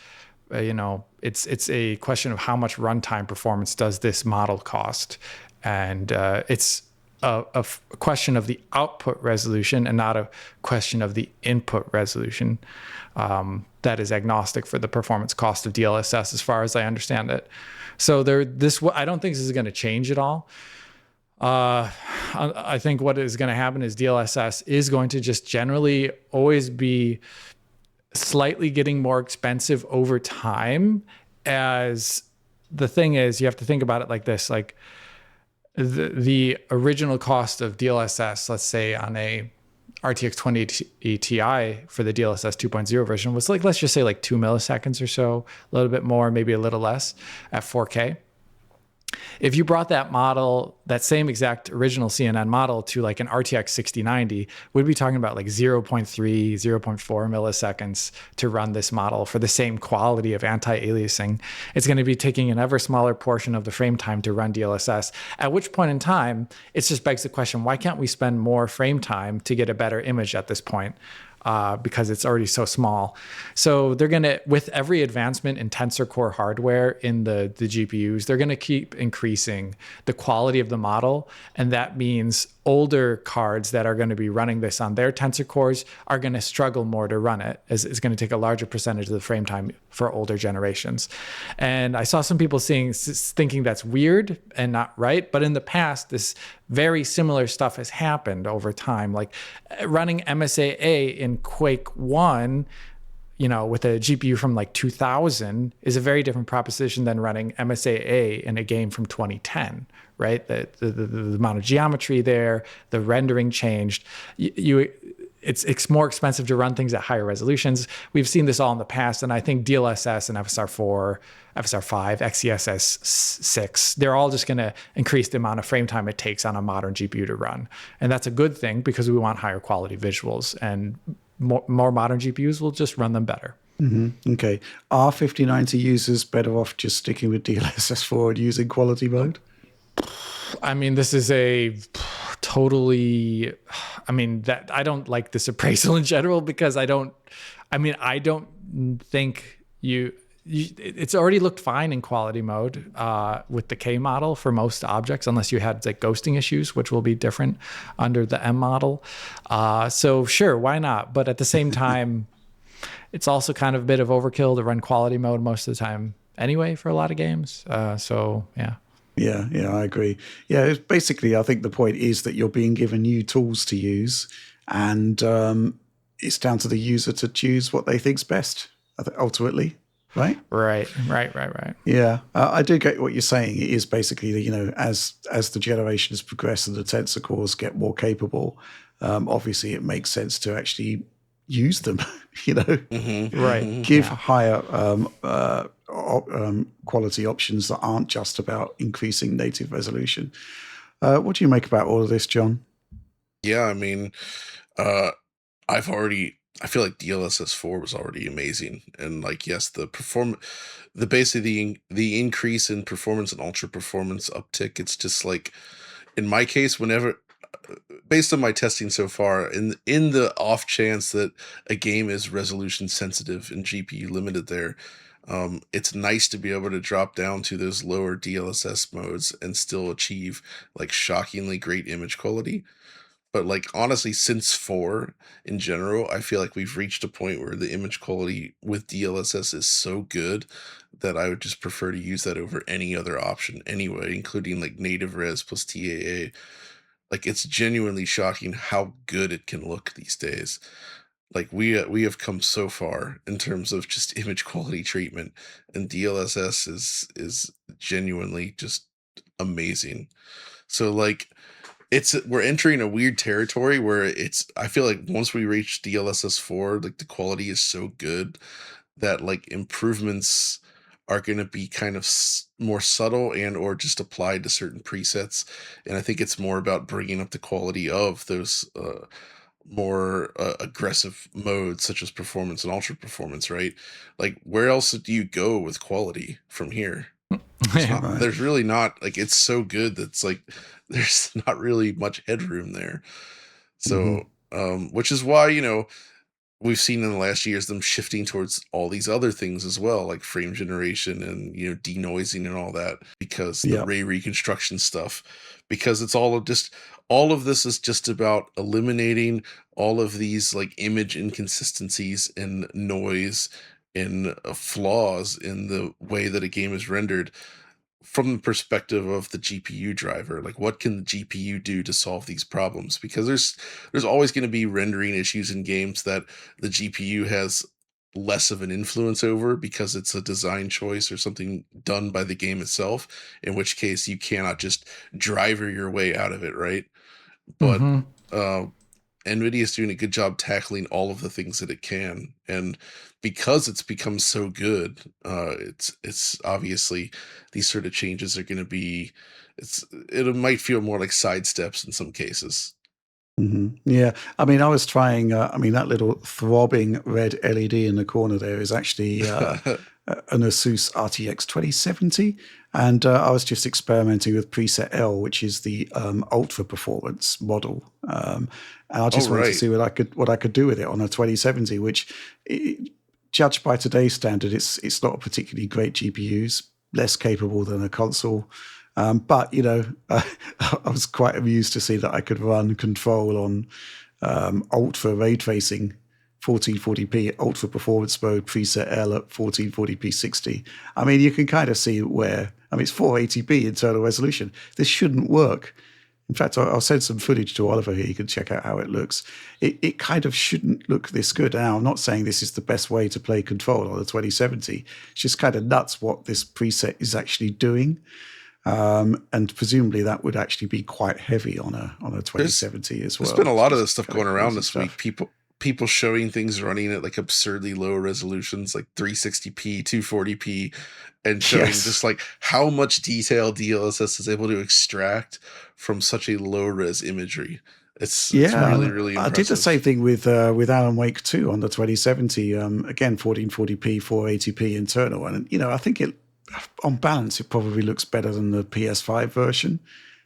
B: It's a question of how much runtime performance does this model cost. And it's a question of the output resolution and not a question of the input resolution. That is agnostic for the performance cost of DLSS, as far as I understand it. So I don't think this is going to change at all. I think what is going to happen is DLSS is going to just generally always be slightly getting more expensive over time. As the thing is, you have to think about it like this, like the original cost of DLSS, let's say on a RTX 2080 Ti for the DLSS 2.0 version was like, let's just say like 2 milliseconds or so, a little bit more, maybe a little less at 4K. If you brought that model, that same exact original CNN model to like an RTX 6090, we'd be talking about like 0.3, 0.4 milliseconds to run this model for the same quality of anti-aliasing. It's going to be taking an ever smaller portion of the frame time to run DLSS, at which point in time, it just begs the question, why can't we spend more frame time to get a better image at this point? Because it's already so small. So they're going to, with every advancement in Tensor Core hardware in the GPUs, they're going to keep increasing the quality of the model. And that means older cards that are going to be running this on their Tensor Cores are going to struggle more to run it, as it's going to take a larger percentage of the frame time for older generations. And I saw some people thinking that's weird and not right. But in the past, this very similar stuff has happened over time. Like running MSAA in Quake 1, with a GPU from like 2000 is a very different proposition than running MSAA in a game from 2010, right? The amount of geometry there, the rendering changed. it's more expensive to run things at higher resolutions. We've seen this all in the past, and I think DLSS and FSR4, FSR5, XeSS 6, they're all just going to increase the amount of frame time it takes on a modern GPU to run. And that's a good thing because we want higher quality visuals, and more modern GPUs will just run them better.
A: Okay. Are 5090 users better off just sticking with DLSS4 and using quality mode?
B: I mean, this is a totally, I mean, that I don't like this appraisal in general because I don't think it's already looked fine in quality mode with the K model for most objects, unless you had like ghosting issues, which will be different under the M model. So sure, why not? But at the same time, it's also kind of a bit of overkill to run quality mode most of the time anyway for a lot of games. So yeah.
A: Yeah, I agree. Yeah, it's basically, I think the point is that you're being given new tools to use, and it's down to the user to choose what they think's best, ultimately, right?
B: Right.
A: Yeah, I do get what you're saying. It is basically, as the generations progress and the tensor cores get more capable, obviously it makes sense to actually use them,
B: Right.
A: give higher quality options that aren't just about increasing native resolution. What do you make about all of this, John?
C: Yeah, I mean, I feel like DLSS 4 was already amazing, and like, yes, the increase in performance and ultra performance uptick. It's just like, in my case, whenever, based on my testing so far, in the off chance that a game is resolution sensitive and GPU limited there, it's nice to be able to drop down to those lower DLSS modes and still achieve like shockingly great image quality. But like, honestly, since 4 in general, I feel like we've reached a point where the image quality with DLSS is so good that I would just prefer to use that over any other option anyway, including like native res plus TAA. Like, it's genuinely shocking how good it can look these days. Like, we have come so far in terms of just image quality treatment, and DLSS is genuinely just amazing. So like, we're entering a weird territory where I feel like once we reach DLSS 4, like, the quality is so good that like improvements are going to be kind of more subtle and or just applied to certain presets. And I think it's more about bringing up the quality of those more aggressive modes, such as performance and ultra performance, right? Like, where else do you go with quality from here? There's really not, like, it's so good that's like there's not really much headroom there. So which is why, we've seen in the last years them shifting towards all these other things as well, like frame generation and denoising and all that, because the ray reconstruction stuff, because it's all of this is just about eliminating all of these like image inconsistencies and noise and flaws in the way that a game is rendered from the perspective of the GPU driver. Like, what can the GPU do to solve these problems? Because there's always going to be rendering issues in games that the GPU has less of an influence over because it's a design choice or something done by the game itself, in which case you cannot just driver your way out of it, right? But NVIDIA is doing a good job tackling all of the things that it can, and because it's become so good, it's obviously these sort of changes are going to be, it might feel more like sidesteps in some cases.
A: Yeah, I mean, I was trying. That little throbbing red LED in the corner there is actually an Asus RTX 2070, and I was just experimenting with preset L, which is the ultra performance model, and I just wanted to see what I could do with it on a 2070, which, judged by today's standard, it's not a particularly great GPUs, less capable than a console. But I was quite amused to see that I could run Control on ultra ray tracing 1440p ultra performance mode preset L at 1440p 60. I mean, you can kind of see where, it's 480p internal resolution. This shouldn't work. In fact, I'll send some footage to Oliver here. You can check out how it looks. It kind of shouldn't look this good. Now, I'm not saying this is the best way to play Control on a 2070. It's just kind of nuts what this preset is actually doing. And presumably that would actually be quite heavy on a 2070 as well.
C: There's been a lot of this
A: Just
C: stuff going around this
A: stuff.
C: week. People showing things running at like absurdly low resolutions, like 360p, 240p, and showing just like how much detail DLSS is able to extract from such a low res imagery. It's really, really impressive.
A: I did the same thing with Alan Wake 2 on the 2070. Again, 1440p, 480p internal, and I think it, on balance, it probably looks better than the PS5 version,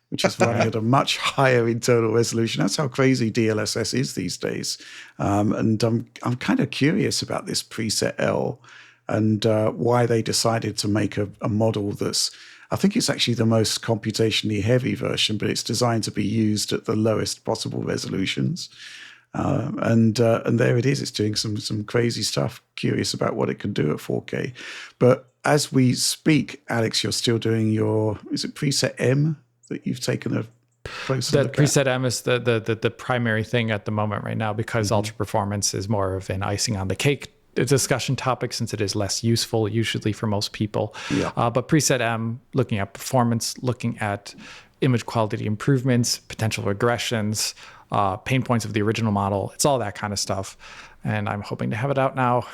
A: which is running at a much higher internal resolution. That's how crazy DLSS is these days. And I'm kind of curious about this preset L and why they decided to make a model that's, I think it's actually the most computationally heavy version, but it's designed to be used at the lowest possible resolutions. And there it is. It's doing some crazy stuff. Curious about what it can do at 4K. But as we speak, Alex, you're still doing is it preset M that you've taken a closer look at?
B: Preset M is the primary thing at the moment right now, because ultra performance is more of an icing on the cake discussion topic, since it is less useful usually for most people.
A: Yeah.
B: But preset M, looking at performance, looking at image quality improvements, potential regressions, pain points of the original model. It's all that kind of stuff. And I'm hoping to have it out now,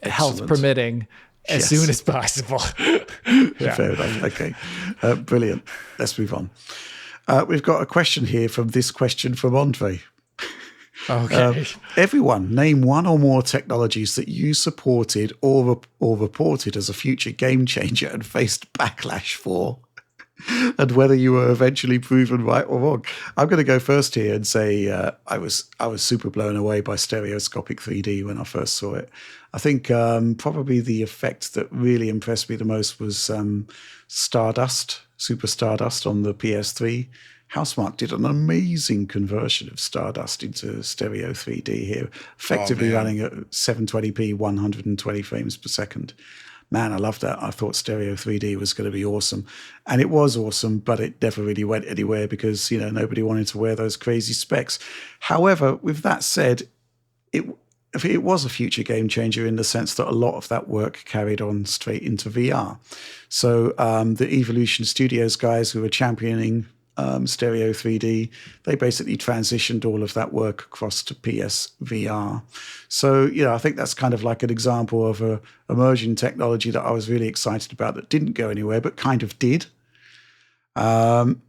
B: health permitting, as soon as possible.
A: Fair enough. Okay. Brilliant. Let's move on. We've got a question here from Andre.
B: Okay.
A: Everyone, name one or more technologies that you supported or reported as a future game changer and faced backlash for, and whether you were eventually proven right or wrong. I'm going to go first here and say I was super blown away by stereoscopic 3D when I first saw it. I think probably the effect that really impressed me the most was Super Stardust on the PS3. Housemarque did an amazing conversion of Stardust into stereo 3D here, effectively running at 720p, 120 frames per second. Man, I love that. I thought stereo 3D was going to be awesome. And it was awesome, but it never really went anywhere because, nobody wanted to wear those crazy specs. However, with that said, it was a future game changer in the sense that a lot of that work carried on straight into VR. So the Evolution Studios guys who were championing stereo 3D, they basically transitioned all of that work across to PSVR. So, I think that's kind of like an example of a emerging technology that I was really excited about that didn't go anywhere, but kind of did. John,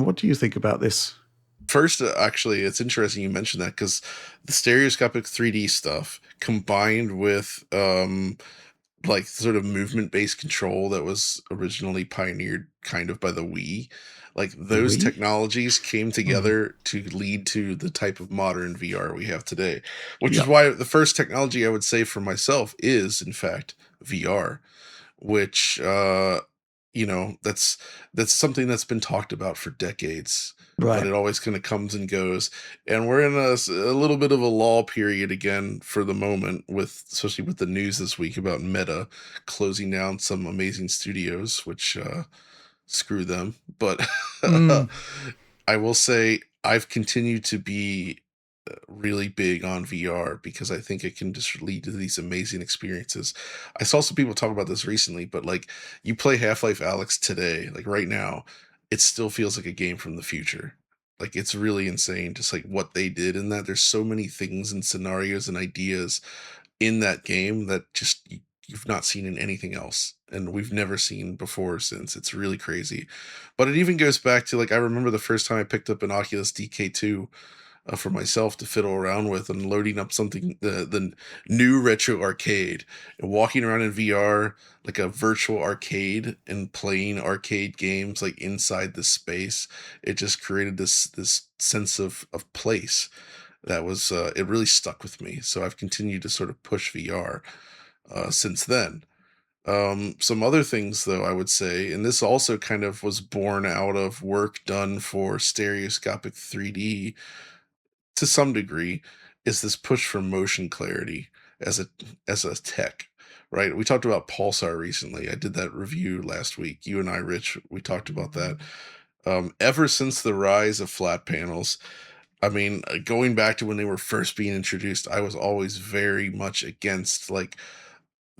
A: what do you think about this?
C: First, actually, it's interesting you mentioned that, because the stereoscopic 3D stuff combined with like sort of movement-based control that was originally pioneered kind of by the Wii, like those technologies came together to lead to the type of modern VR we have today, which is why the first technology I would say for myself is, in fact, VR, which, that's something that's been talked about for decades.
A: Right.
C: But it always kind of comes and goes. And we're in a little bit of a lull period again for the moment, especially with the news this week about Meta closing down some amazing studios, which screw them. But I will say I've continued to be really big on VR because I think it can just lead to these amazing experiences. I saw some people talk about this recently, but like you play Half-Life Alyx today, like right now, it still feels like a game from the future. Like it's really insane, just like what they did in that. There's so many things and scenarios and ideas in that game that just you've not seen in anything else, and we've never seen before since. It's really crazy. But it even goes back to, like, I remember the first time I picked up an Oculus DK2 for myself to fiddle around with, and loading up something, the new retro arcade, and walking around in VR like a virtual arcade and playing arcade games like inside this space. It just created this sense of place that was it really stuck with me. So I've continued to sort of push VR since then. Some other things, though, I would say, and this also kind of was born out of work done for stereoscopic 3D to some degree, is this push for motion clarity as a tech, right? We talked about Pulsar recently. I did that review last week. You and I, Rich, we talked about that. Ever since the rise of flat panels, I mean, going back to when they were first being introduced, I was always very much against, like,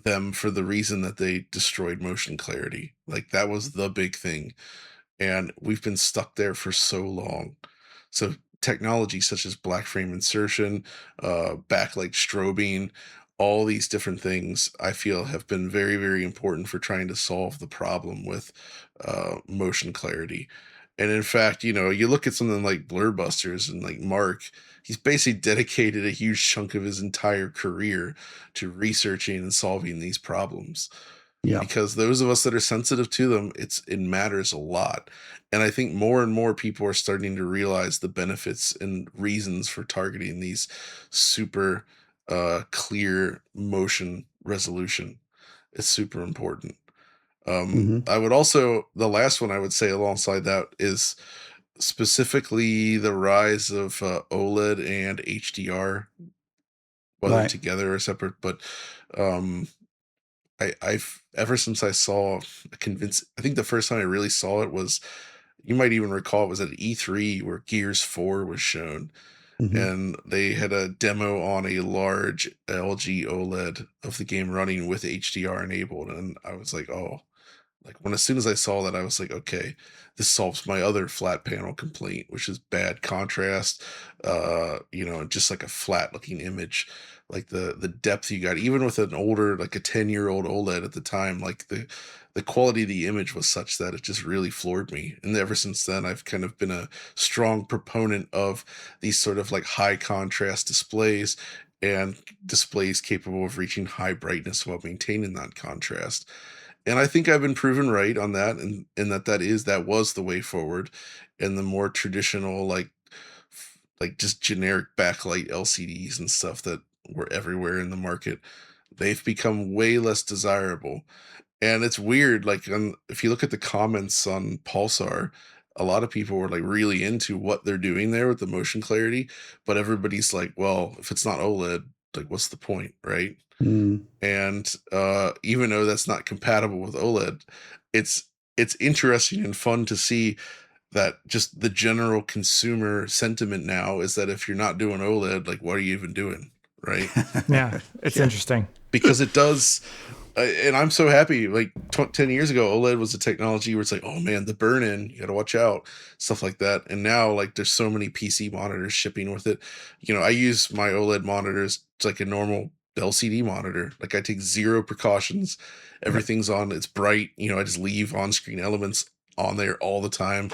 C: them for the reason that they destroyed motion clarity. Like that was the big thing. And we've been stuck there for so long. So technology such as black frame insertion, backlight strobing, all these different things I feel have been very, very important for trying to solve the problem with motion clarity. And in fact, you look at something like Blurbusters and like Mark, he's basically dedicated a huge chunk of his entire career to researching and solving these problems.
A: Yeah.
C: Because those of us that are sensitive to them, it matters a lot. And I think more and more people are starting to realize the benefits and reasons for targeting these super clear motion resolution. It's super important. I would also, the last one I would say alongside that is specifically the rise of OLED and HDR, whether
A: Right.
C: together or separate. But I've ever since I saw I think the first time I really saw it was, you might even recall, it was at E3 where Gears 4 was shown. And they had a demo on a large LG OLED of the game running with HDR enabled. And I was like, oh, like as soon as I saw that, I was like, okay, this solves my other flat panel complaint, which is bad contrast, just like a flat looking image. Like the depth you got, even with an older, like a 10-year-old OLED at the time, like the quality of the image was such that it just really floored me. And ever since then, I've kind of been a strong proponent of these sort of like high contrast displays and displays capable of reaching high brightness while maintaining that contrast. And I think I've been proven right on that, and that was the way forward. And the more traditional, like just generic backlight LCDs and stuff that were everywhere in the market, they've become way less desirable. And it's weird, like if you look at the comments on Pulsar, a lot of people were like really into what they're doing there with the motion clarity, but everybody's like, well, if it's not OLED, like what's the point, right? And even though that's not compatible with OLED, it's interesting and fun to see that just the general consumer sentiment now is that if you're not doing OLED, like what are you even doing, right?
B: Yeah, it's interesting.
C: Because it does, and I'm so happy. Like 10 years ago, OLED was a technology where it's like, oh man, the burn-in, you got to watch out, stuff like that. And now, like, there's so many PC monitors shipping with it. I use my OLED monitors like a normal LCD monitor. Like I take zero precautions. Everything's on. It's bright. I just leave on-screen elements on there all the time.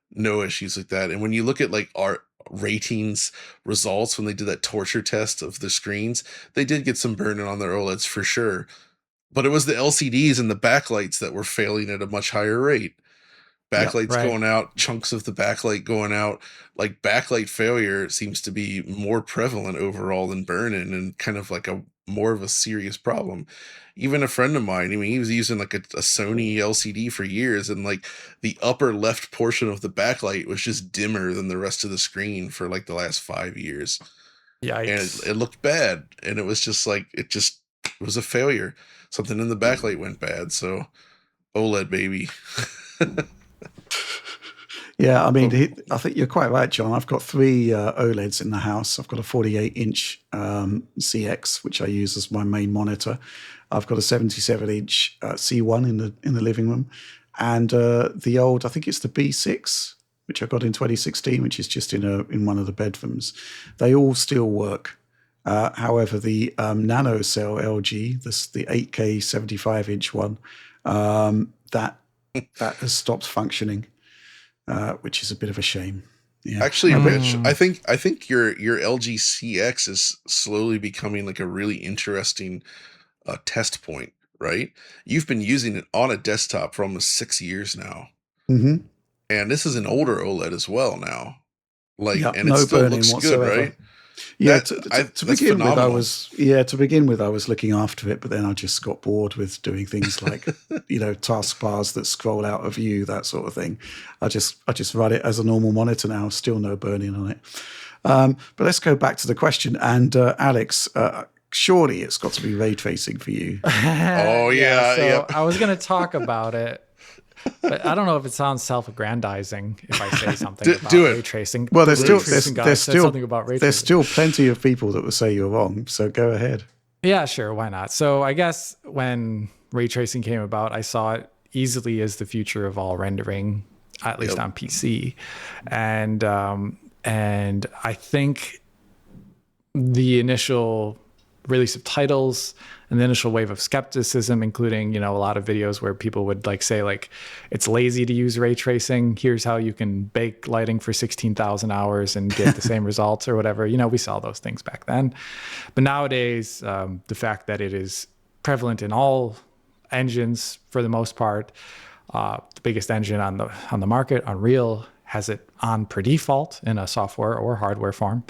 C: No issues like that. And when you look at like our ratings results, when they did that torture test of the screens, they did get some burn-in on their OLEDs for sure. But it was the LCDs and the backlights that were failing at a much higher rate. Backlights going out, chunks of the backlight going out. Like backlight failure seems to be more prevalent overall than burn-in, and kind of like a more of a serious problem. Even a friend of mine, he was using like a Sony LCD for years, and like the upper left portion of the backlight was just dimmer than the rest of the screen for like the last 5 years.
B: Yikes.
C: And it looked bad, and it was just like it was a failure. Something in the backlight went bad. So OLED, baby.
A: Yeah, I mean, I think you're quite right, John. I've got 3 OLEDs in the house. I've got a 48-inch CX, which I use as my main monitor. I've got a 77-inch C1 in the living room, and the old, I think it's the B6, which I got in 2016, which is just in one of the bedrooms. They all still work. However, the Nano Cell LG, the 8K 75-inch one, that has stopped functioning. Which is a bit of a shame. Yeah.
C: Actually, Rich, I think your LG CX is slowly becoming like a really interesting test point, right? You've been using it on a desktop for almost 6 years now, and this is an older OLED as well now. Like, and it still looks good, right?
A: Yeah, to begin with, I was looking after it, but then I just got bored with doing things like, taskbars that scroll out of view, that sort of thing. I just run it as a normal monitor now, still no burn-in on it. But let's go back to the question. And Alex, surely it's got to be ray tracing for you.
C: Oh yeah.
B: I was going to talk about it. But I don't know if it sounds self-aggrandizing if I say something about ray tracing.
A: Well, there's
B: something about ray tracing.
A: still plenty of people that will say you're wrong. So go ahead.
B: Yeah, sure. Why not? So I guess when ray tracing came about, I saw it easily as the future of all rendering, at least
C: Yep.
B: on PC. And I think the initial release of titles and the initial wave of skepticism, including, a lot of videos where people would say it's lazy to use ray tracing. Here's how you can bake lighting for 16,000 hours and get the same results or whatever. We saw those things back then. But nowadays, the fact that it is prevalent in all engines for the most part, the biggest engine on the market, Unreal, has it on per default in a software or hardware form.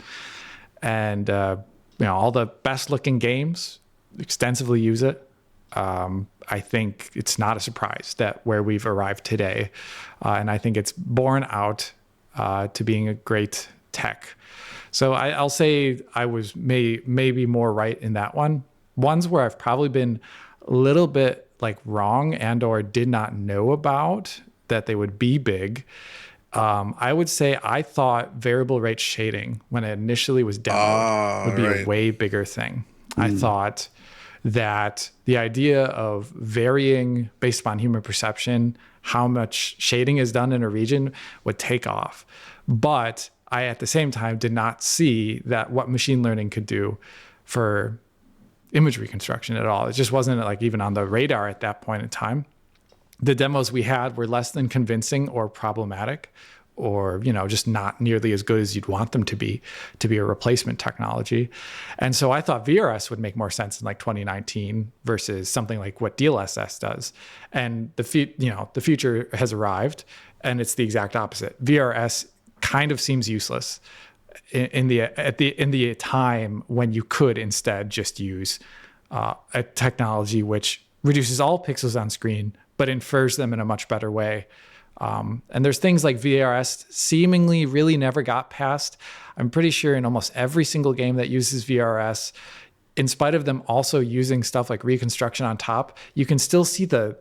B: And all the best looking games extensively use it. I think it's not a surprise that where we've arrived today. And I think it's borne out to being a great tech. So I'll say I was maybe more right in that one. Ones where I've probably been a little bit wrong and or did not know about that they would be big. I would say I thought variable rate shading, when it initially was demoed, would be a way bigger thing. I thought that the idea of varying based upon human perception how much shading is done in a region would take off. But I, at the same time, did not see that what machine learning could do for image reconstruction at all. It just wasn't even on the radar at that point in time. The demos we had were less than convincing or problematic, or just not nearly as good as you'd want them to be a replacement technology. And so I thought VRS would make more sense in 2019 versus something like what DLSS does. And the future has arrived, and it's the exact opposite. VRS kind of seems useless in the time when you could instead just use a technology which reduces all pixels on screen but infers them in a much better way. And there's things like VRS seemingly really never got past. I'm pretty sure in almost every single game that uses VRS, in spite of them also using stuff like reconstruction on top, you can still see the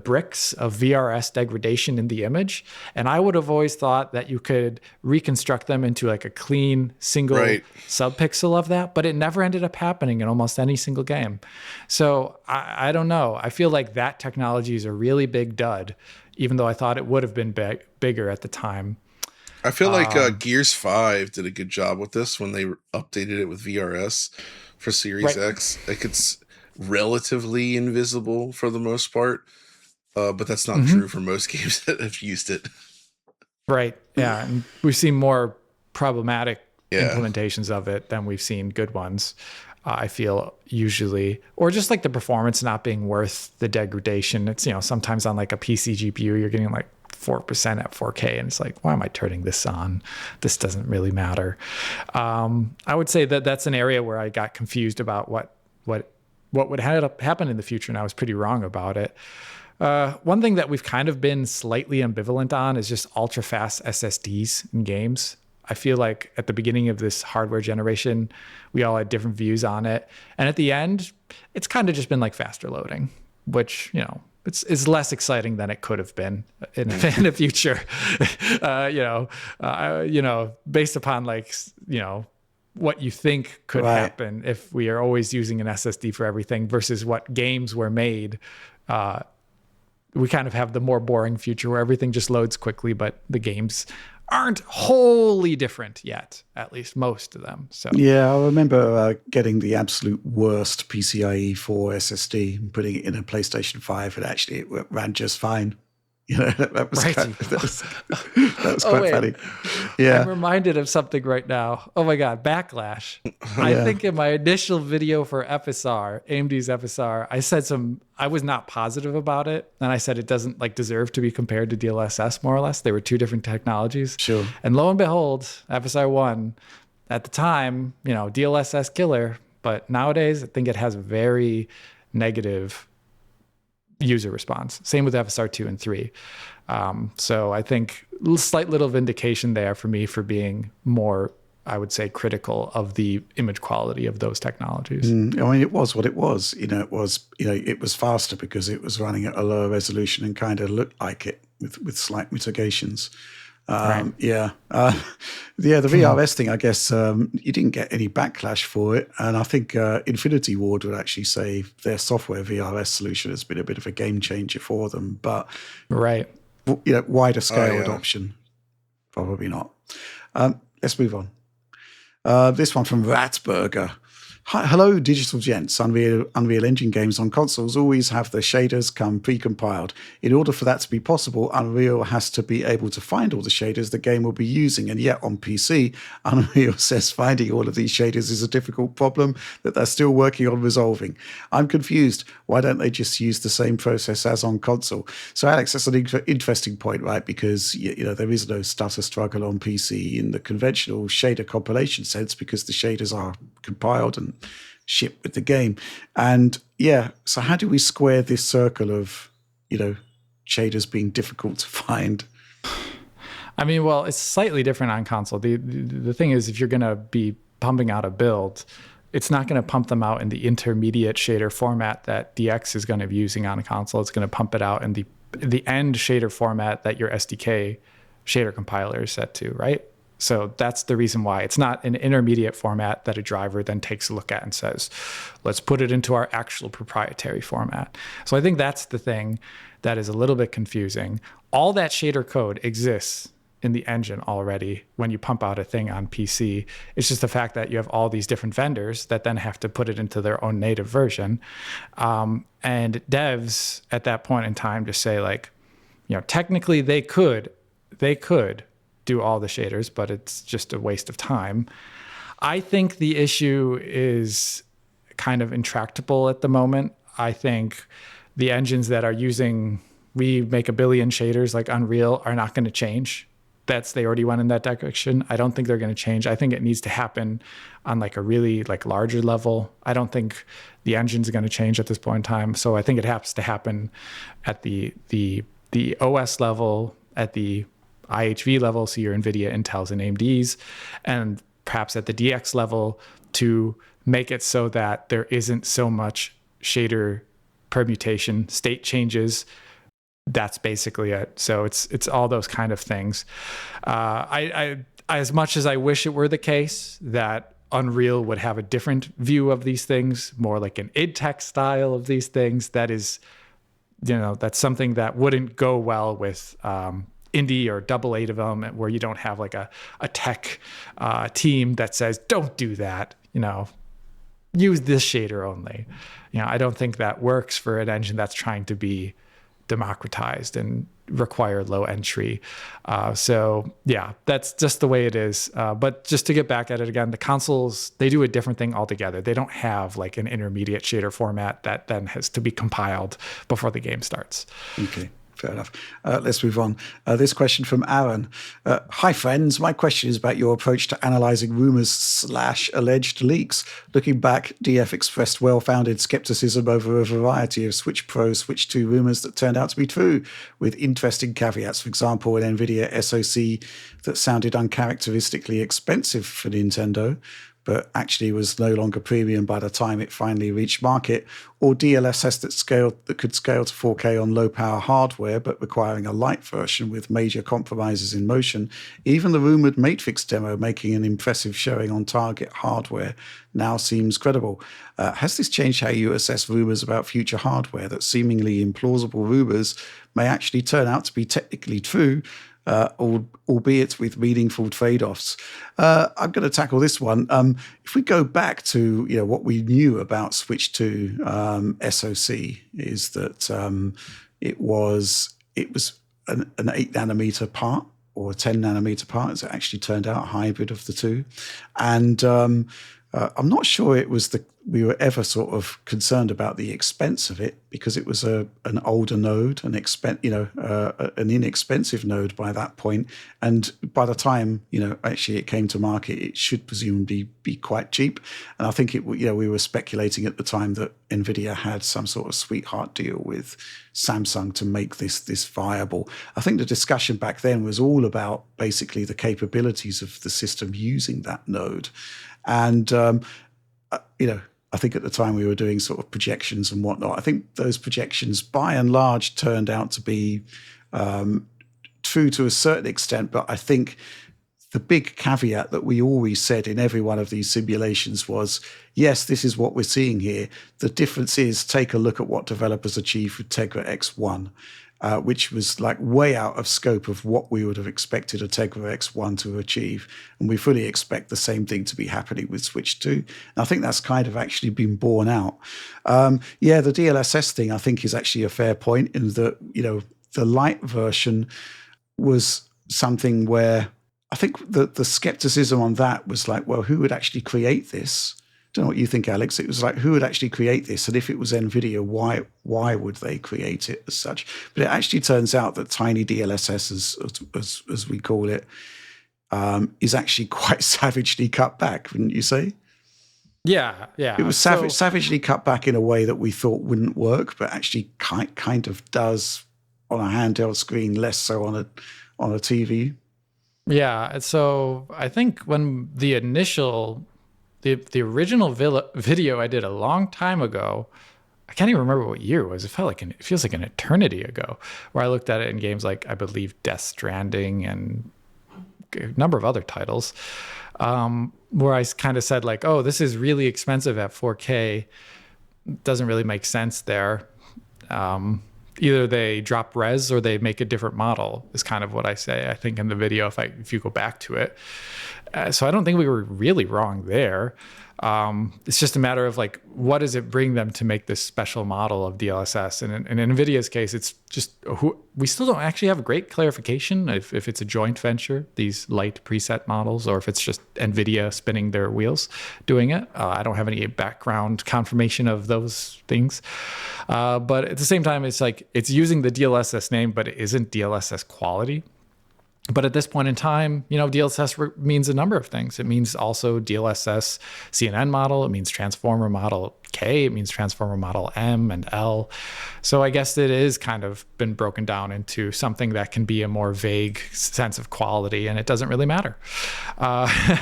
B: bricks of VRS degradation in the image. And I would have always thought that you could reconstruct them into a clean single subpixel of that, but it never ended up happening in almost any single game. So I don't know. I feel like that technology is a really big dud, even though I thought it would have been bigger at the time.
C: I feel like Gears 5 did a good job with this when they updated it with VRS for Series X. It's relatively invisible for the most part, but that's not true for most games that have used it.
B: Right. Yeah. And we've seen more problematic implementations of it than we've seen good ones. I feel usually, or just the performance not being worth the degradation. It's, sometimes on a PC GPU, you're getting 4% at 4K. And it's why am I turning this on? This doesn't really matter. I would say that that's an area where I got confused about what would happen in the future. And I was pretty wrong about it. One thing that we've kind of been slightly ambivalent on is just ultra fast SSDs in games. I feel like at the beginning of this hardware generation, we all had different views on it. And at the end, it's kind of just been faster loading, which, it's less exciting than it could have been in the future, based upon what you think could happen if we are always using an SSD for everything versus what games were made. We kind of have the more boring future where everything just loads quickly, but the games aren't wholly different yet, at least most of them. So
A: yeah, I remember getting the absolute worst PCIe 4 SSD and putting it in a PlayStation 5, and actually it ran just fine. That was quite funny. Yeah,
B: I'm reminded of something right now. Oh my God, Backlash. I think in my initial video for FSR, AMD's FSR, I was not positive about it. And I said it doesn't deserve to be compared to DLSS, more or less. They were two different technologies.
A: Sure.
B: And lo and behold, FSR 1, at the time, DLSS killer. But nowadays, I think it has very negative user response. Same with FSR 2 and 3. So I think slight little vindication there for me for being more, I would say, critical of the image quality of those technologies.
A: I mean, it was what it was. It was faster because it was running at a lower resolution and kind of looked like it with slight mitigations.
B: Right.
A: Yeah. Yeah, the VRS thing, I guess you didn't get any backlash for it. And I think Infinity Ward would actually say their software VRS solution has been a bit of a game changer for them. But,
B: Right.
A: Wider scale
C: yeah.
A: adoption, probably not. Let's move on. This one from Ratburger. Hi, hello, digital gents. Unreal Engine games on consoles always have the shaders come pre-compiled. In order for that to be possible, Unreal has to be able to find all the shaders the game will be using. And yet on PC, Unreal says finding all of these shaders is a difficult problem that they're still working on resolving. I'm confused. Why don't they just use the same process as on console? So Alex, that's an interesting point, right? Because there is no stutter struggle on PC in the conventional shader compilation sense because the shaders are compiled and shipped with the game. And so how do we square this circle of shaders being difficult to find?
B: I mean, well, it's slightly different on console. The thing is, if you're going to be pumping out a build, it's not going to pump them out in the intermediate shader format that DX is going to be using on a console. It's going to pump it out in the end shader format that your SDK shader compiler is set to, right? So that's the reason why it's not an intermediate format that a driver then takes a look at and says, let's put it into our actual proprietary format. So I think that's the thing that is a little bit confusing. All that shader code exists in the engine already when you pump out a thing on PC. It's just the fact that you have all these different vendors that then have to put it into their own native version. And devs at that point in time just say technically they could do all the shaders, but it's just a waste of time. I think the issue is kind of intractable at the moment. I think the engines that are using, we make a billion shaders like Unreal are not going to change. They already went in that direction. I don't think they're going to change. I think it needs to happen on a really larger level. I don't think the engine's going to change at this point in time. So I think it has to happen at the OS level, at the IHV level, so your NVIDIA, Intels, and AMDs, and perhaps at the DX level to make it so that there isn't so much shader permutation, state changes. That's basically it. So it's all those kind of things. I as much as I wish it were the case that Unreal would have a different view of these things, more like an id Tech style of these things, that is, that's something that wouldn't go well with indie or AA development, where you don't have a tech team that says, don't do that, use this shader only. I don't think that works for an engine that's trying to be democratized and require low entry. So yeah, that's just the way it is. But just to get back at it again, the consoles, they do a different thing altogether. They don't have an intermediate shader format that then has to be compiled before the game starts.
A: Okay. Fair enough. Let's move on. This question from Aaron. Hi, friends. My question is about your approach to analysing rumours/alleged leaks. Looking back, DF expressed well-founded scepticism over a variety of Switch Pro, Switch 2 rumours that turned out to be true, with interesting caveats. For example, an NVIDIA SoC that sounded uncharacteristically expensive for Nintendo, but actually was no longer premium by the time it finally reached market, or DLSS that could scale to 4K on low-power hardware, but requiring a light version with major compromises in motion. Even the rumoured Matrix demo making an impressive showing on target hardware now seems credible. Has this changed how you assess rumours about future hardware, that seemingly implausible rumours may actually turn out to be technically true, albeit with meaningful trade-offs? I'm going to tackle this one. If we go back to what we knew about Switch 2 SoC, is that it was an 8 nanometer part or a 10 nanometer part, as it actually turned out, a hybrid of the two. And I'm not sure we were ever sort of concerned about the expense of it, because it was an older node, an inexpensive node by that point. And by the time, actually it came to market, it should presumably be quite cheap. And I think we were speculating at the time that NVIDIA had some sort of sweetheart deal with Samsung to make this viable. I think the discussion back then was all about basically the capabilities of the system using that node. And, I think at the time we were doing sort of projections and whatnot. I think those projections by and large turned out to be true to a certain extent, but I think the big caveat that we always said in every one of these simulations was, yes, this is what we're seeing here. The difference is, take a look at what developers achieved with Tegra X1, which was like way out of scope of what we would have expected a Tegra X1 to achieve. And we fully expect the same thing to be happening with Switch 2. And I think that's kind of actually been borne out. The DLSS thing, I think, is actually a fair point in that, the light version was something where I think the skepticism on that was like, well, who would actually create this? I don't know what you think, Alex. It was like, who would actually create this? And if it was NVIDIA, why would they create it as such? But it actually turns out that tiny DLSS, as we call it, is actually quite savagely cut back, wouldn't you say?
B: Yeah.
A: It was savagely cut back in a way that we thought wouldn't work, but actually kind of does on a handheld screen, less so on a TV.
B: Yeah, so I think when the original video I did a long time ago, I can't even remember what year it was. It feels like an eternity ago, where I looked at it in games like, I believe, Death Stranding and a number of other titles, where I kind of said like, oh, this is really expensive at 4K. Doesn't really make sense there. Either they drop res or they make a different model is kind of what I say, I think, in the video, if you go back to it. So I don't think we were really wrong there. It's just a matter of like, what does it bring them to make this special model of DLSS? And in NVIDIA's case, it's just we still don't actually have great clarification if it's a joint venture, these light preset models, or if it's just NVIDIA spinning their wheels doing it. I don't have any background confirmation of those things. But at the same time, it's like it's using the DLSS name, but it isn't DLSS quality. But at this point in time, DLSS means a number of things. It means also DLSS CNN model. It means transformer model K. It means transformer model M and L. So I guess it is kind of been broken down into something that can be a more vague sense of quality, and it doesn't really matter.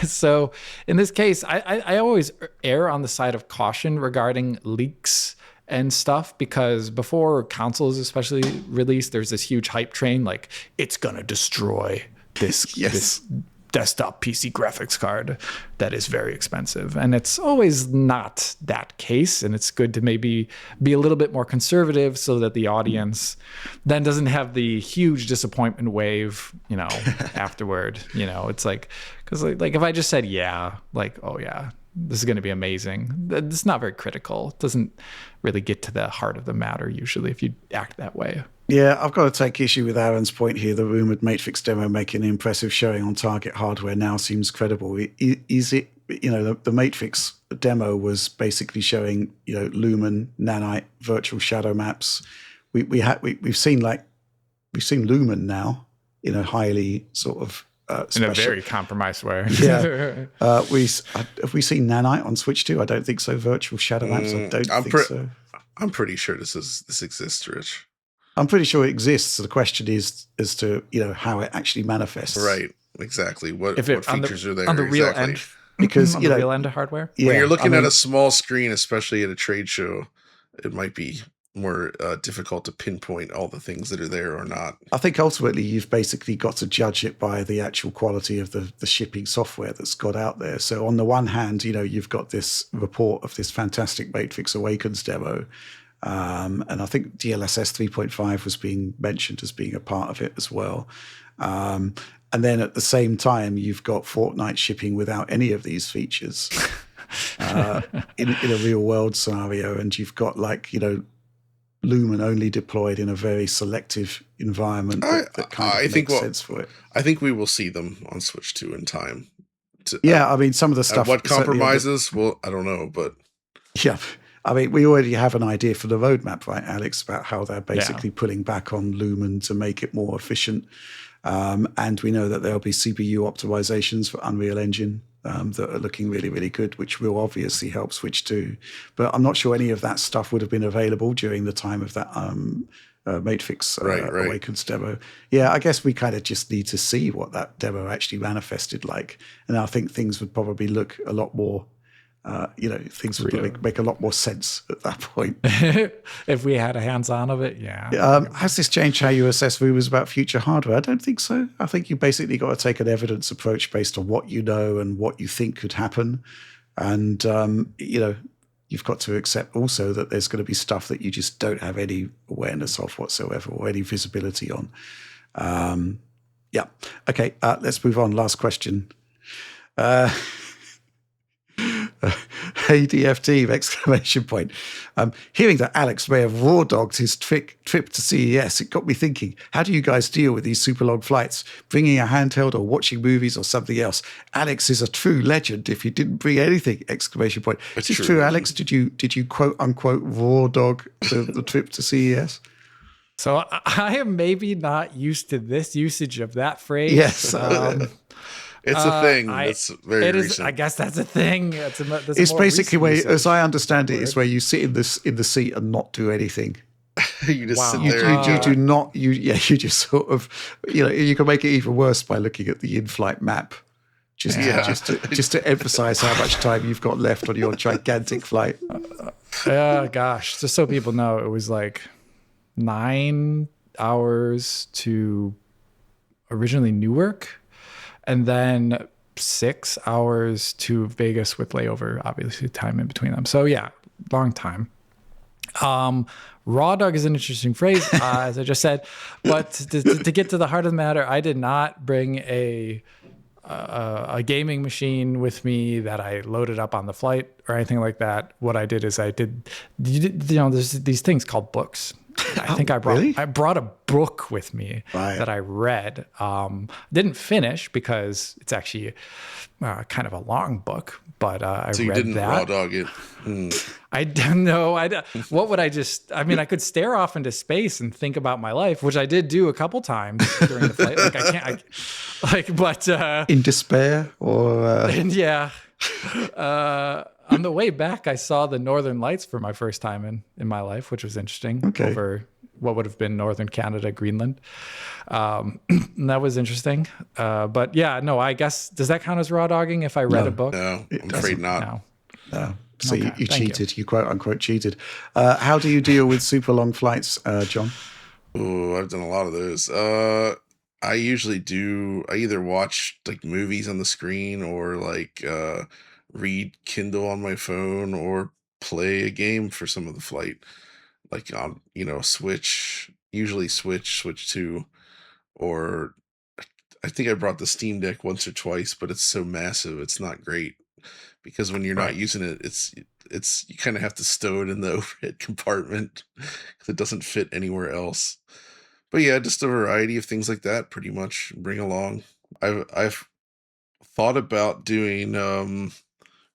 B: So in this case, I always err on the side of caution regarding leaks and stuff, because before consoles especially released, there's this huge hype train like, it's gonna destroy this this desktop PC graphics card that is very expensive. And it's always not that case, and it's good to maybe be a little bit more conservative so that the audience then doesn't have the huge disappointment wave afterward. It's like, because like if I just said oh yeah, this is going to be amazing, it's not very critical. It doesn't really get to the heart of the matter usually if you act that way.
A: Yeah, I've got to take issue with Aaron's point here. The rumored Matrix demo making an impressive showing on target hardware now seems credible. Is it, the Matrix demo was basically showing, Lumen, Nanite, virtual shadow maps. We've seen Lumen now in a highly sort of
B: in a very compromised way.
A: Yeah. Have we seen Nanite on Switch 2? I don't think so. Virtual shadow maps? I don't think so.
C: I'm pretty sure this exists, Rich.
A: I'm pretty sure it exists. So the question is as to how it actually manifests.
C: Right. Exactly. What features are there
B: on the real
C: exactly?
B: end?
A: Because
B: on the real end of hardware.
A: Yeah,
C: when you're looking at a small screen, especially at a trade show, it might be more difficult to pinpoint all the things that are there or not.
A: I think ultimately you've basically got to judge it by the actual quality of the shipping software that's got out there. So on the one hand, you've got this report of this fantastic Matrix Awakens demo. And I think DLSS 3.5 was being mentioned as being a part of it as well. And then at the same time, you've got Fortnite shipping without any of these features in a real world scenario. And you've got Lumen only deployed in a very selective environment that kind of makes sense for it.
C: I think we will see them on Switch 2 in time.
A: Some of the stuff.
C: What compromises? Well, I don't know, but
A: yeah. We already have an idea for the roadmap, right, Alex, about how they're basically pulling back on Lumen to make it more efficient. And we know that there'll be CPU optimizations for Unreal Engine that are looking really, really good, which will obviously help Switch 2. But I'm not sure any of that stuff would have been available during the time of that Matrix Awakens demo. Yeah, I guess we kind of just need to see what that demo actually manifested like. And I think things would probably look a lot more things would make a lot more sense at that point.
B: If we had a hands-on of it, yeah.
A: Has this changed how you assess rumors about future hardware? I don't think so. I think you basically got to take an evidence approach based on what you know and what you think could happen. And, you've got to accept also that there's going to be stuff that you just don't have any awareness of whatsoever or any visibility on. Yeah. Okay, let's move on. Last question. ADF team, exclamation point. Hearing that Alex may have raw dogged his trip to CES, it got me thinking, how do you guys deal with these super long flights? Bringing a handheld or watching movies or something else? Alex is a true legend if you didn't bring anything, exclamation point. Is this true, Alex? Did you quote unquote raw dog the trip to CES?
B: So I am maybe not used to this usage of that phrase.
A: Yes.
C: It's a thing. It's very recent.
B: I guess that's a thing.
A: It's basically where, as I understand it, is where you sit in the seat and not do anything.
C: You just sit there.
A: You do not. You just sort of. You can make it even worse by looking at the in-flight map. Just to emphasize how much time you've got left on your gigantic flight.
B: Gosh, just so people know, it was like 9 hours to originally Newark. And then 6 hours to Vegas with layover, obviously time in between them. So yeah, long time. Raw dog is an interesting phrase, as I just said. But to get to the heart of the matter, I did not bring a gaming machine with me that I loaded up on the flight or anything like that. What I did is there's these things called books. I think I brought a book with me that I read. Didn't finish because it's actually kind of a long book, but I read that. So you didn't raw dog it? I don't know. What would I just? I mean, I could stare off into space and think about my life, which I did do a couple times during the flight. Like I can't. But
A: in despair or
B: yeah. On the way back, I saw the Northern Lights for my first time in my life, which was interesting.
A: Okay.
B: Over what would have been Northern Canada, Greenland. And that was interesting. But yeah, no, I guess, does that count as raw dogging if I read a book?
C: No, I'm afraid not.
A: No. So okay, you cheated. You quote unquote cheated. How do you deal with super long flights, John?
C: Oh, I've done a lot of those. I usually I either watch like movies on the screen or like read Kindle on my phone or play a game for some of the flight, like on Switch, usually Switch 2, or I think I brought the Steam Deck once or twice, but it's so massive it's not great because when you're not using it, it's you kind of have to stow it in the overhead compartment because it doesn't fit anywhere else. But yeah, just a variety of things like that pretty much bring along. I've thought about doing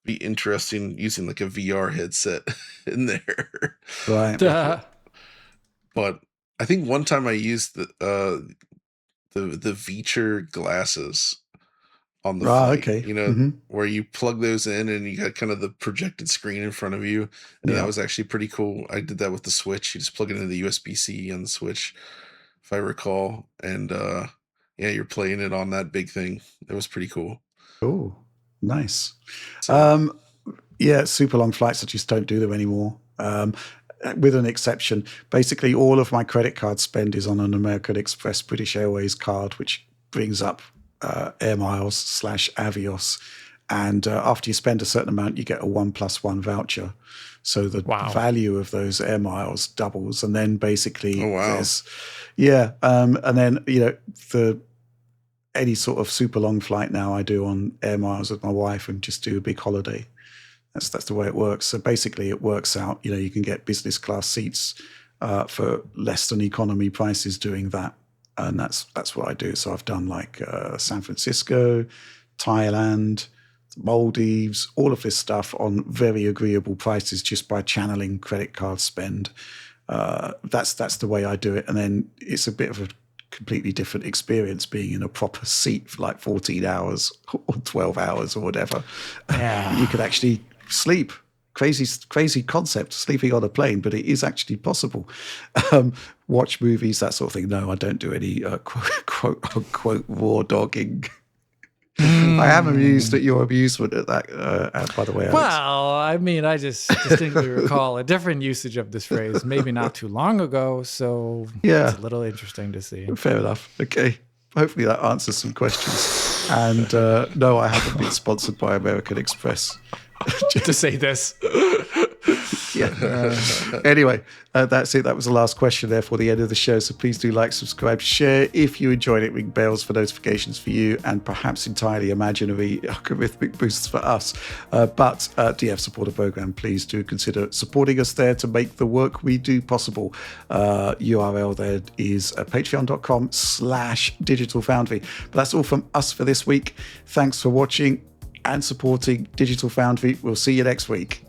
C: be interesting using like a VR headset in there.
A: Right.
C: But I think one time I used the Veacher glasses on the flight,
A: okay.
C: where you plug those in and you got kind of the projected screen in front of you. And that was actually pretty cool. I did that with the Switch. You just plug it into the USB-C on the Switch, if I recall. And you're playing it on that big thing. It was pretty cool.
A: Oh, nice. So, super long flights, I just don't do them anymore. With an exception. Basically, all of my credit card spend is on an American Express British Airways card, which brings up air miles / Avios. And after you spend a certain amount, you get a 1+1 voucher. So the value of those air miles doubles. And then basically there's, and then, any sort of super long flight now I do on air miles with my wife and just do a big holiday. That's the way it works. So basically it works out, you can get business class seats for less than economy prices doing that. And that's what I do. So I've done like San Francisco, Thailand, Maldives, all of this stuff on very agreeable prices just by channeling credit card spend. That's the way I do it. And then it's a bit of a completely different experience being in a proper seat for like 14 hours or 12 hours or whatever. You could actually sleep. Crazy concept, sleeping on a plane, but it is actually possible. Watch movies, that sort of thing. No, I don't do any quote unquote raw dogging. I am amused at your amusement at that, by the way, Alex.
B: Well, I mean, I just distinctly recall a different usage of this phrase, maybe not too long ago. So
A: Yeah.
B: it's a little interesting to see.
A: Fair enough. Okay. Hopefully that answers some questions. And no, I haven't been sponsored by American Express.
B: To say this.
A: Yeah. Anyway, that's it. That was the last question there for the end of the show. So please do like, subscribe, share. If you enjoyed it, ring bells for notifications for you and perhaps entirely imaginary algorithmic boosts for us. But DF Supporter Program, please do consider supporting us there to make the work we do possible. URL there is patreon.com/Digital Foundry. But that's all from us for this week. Thanks for watching and supporting Digital Foundry. We'll see you next week.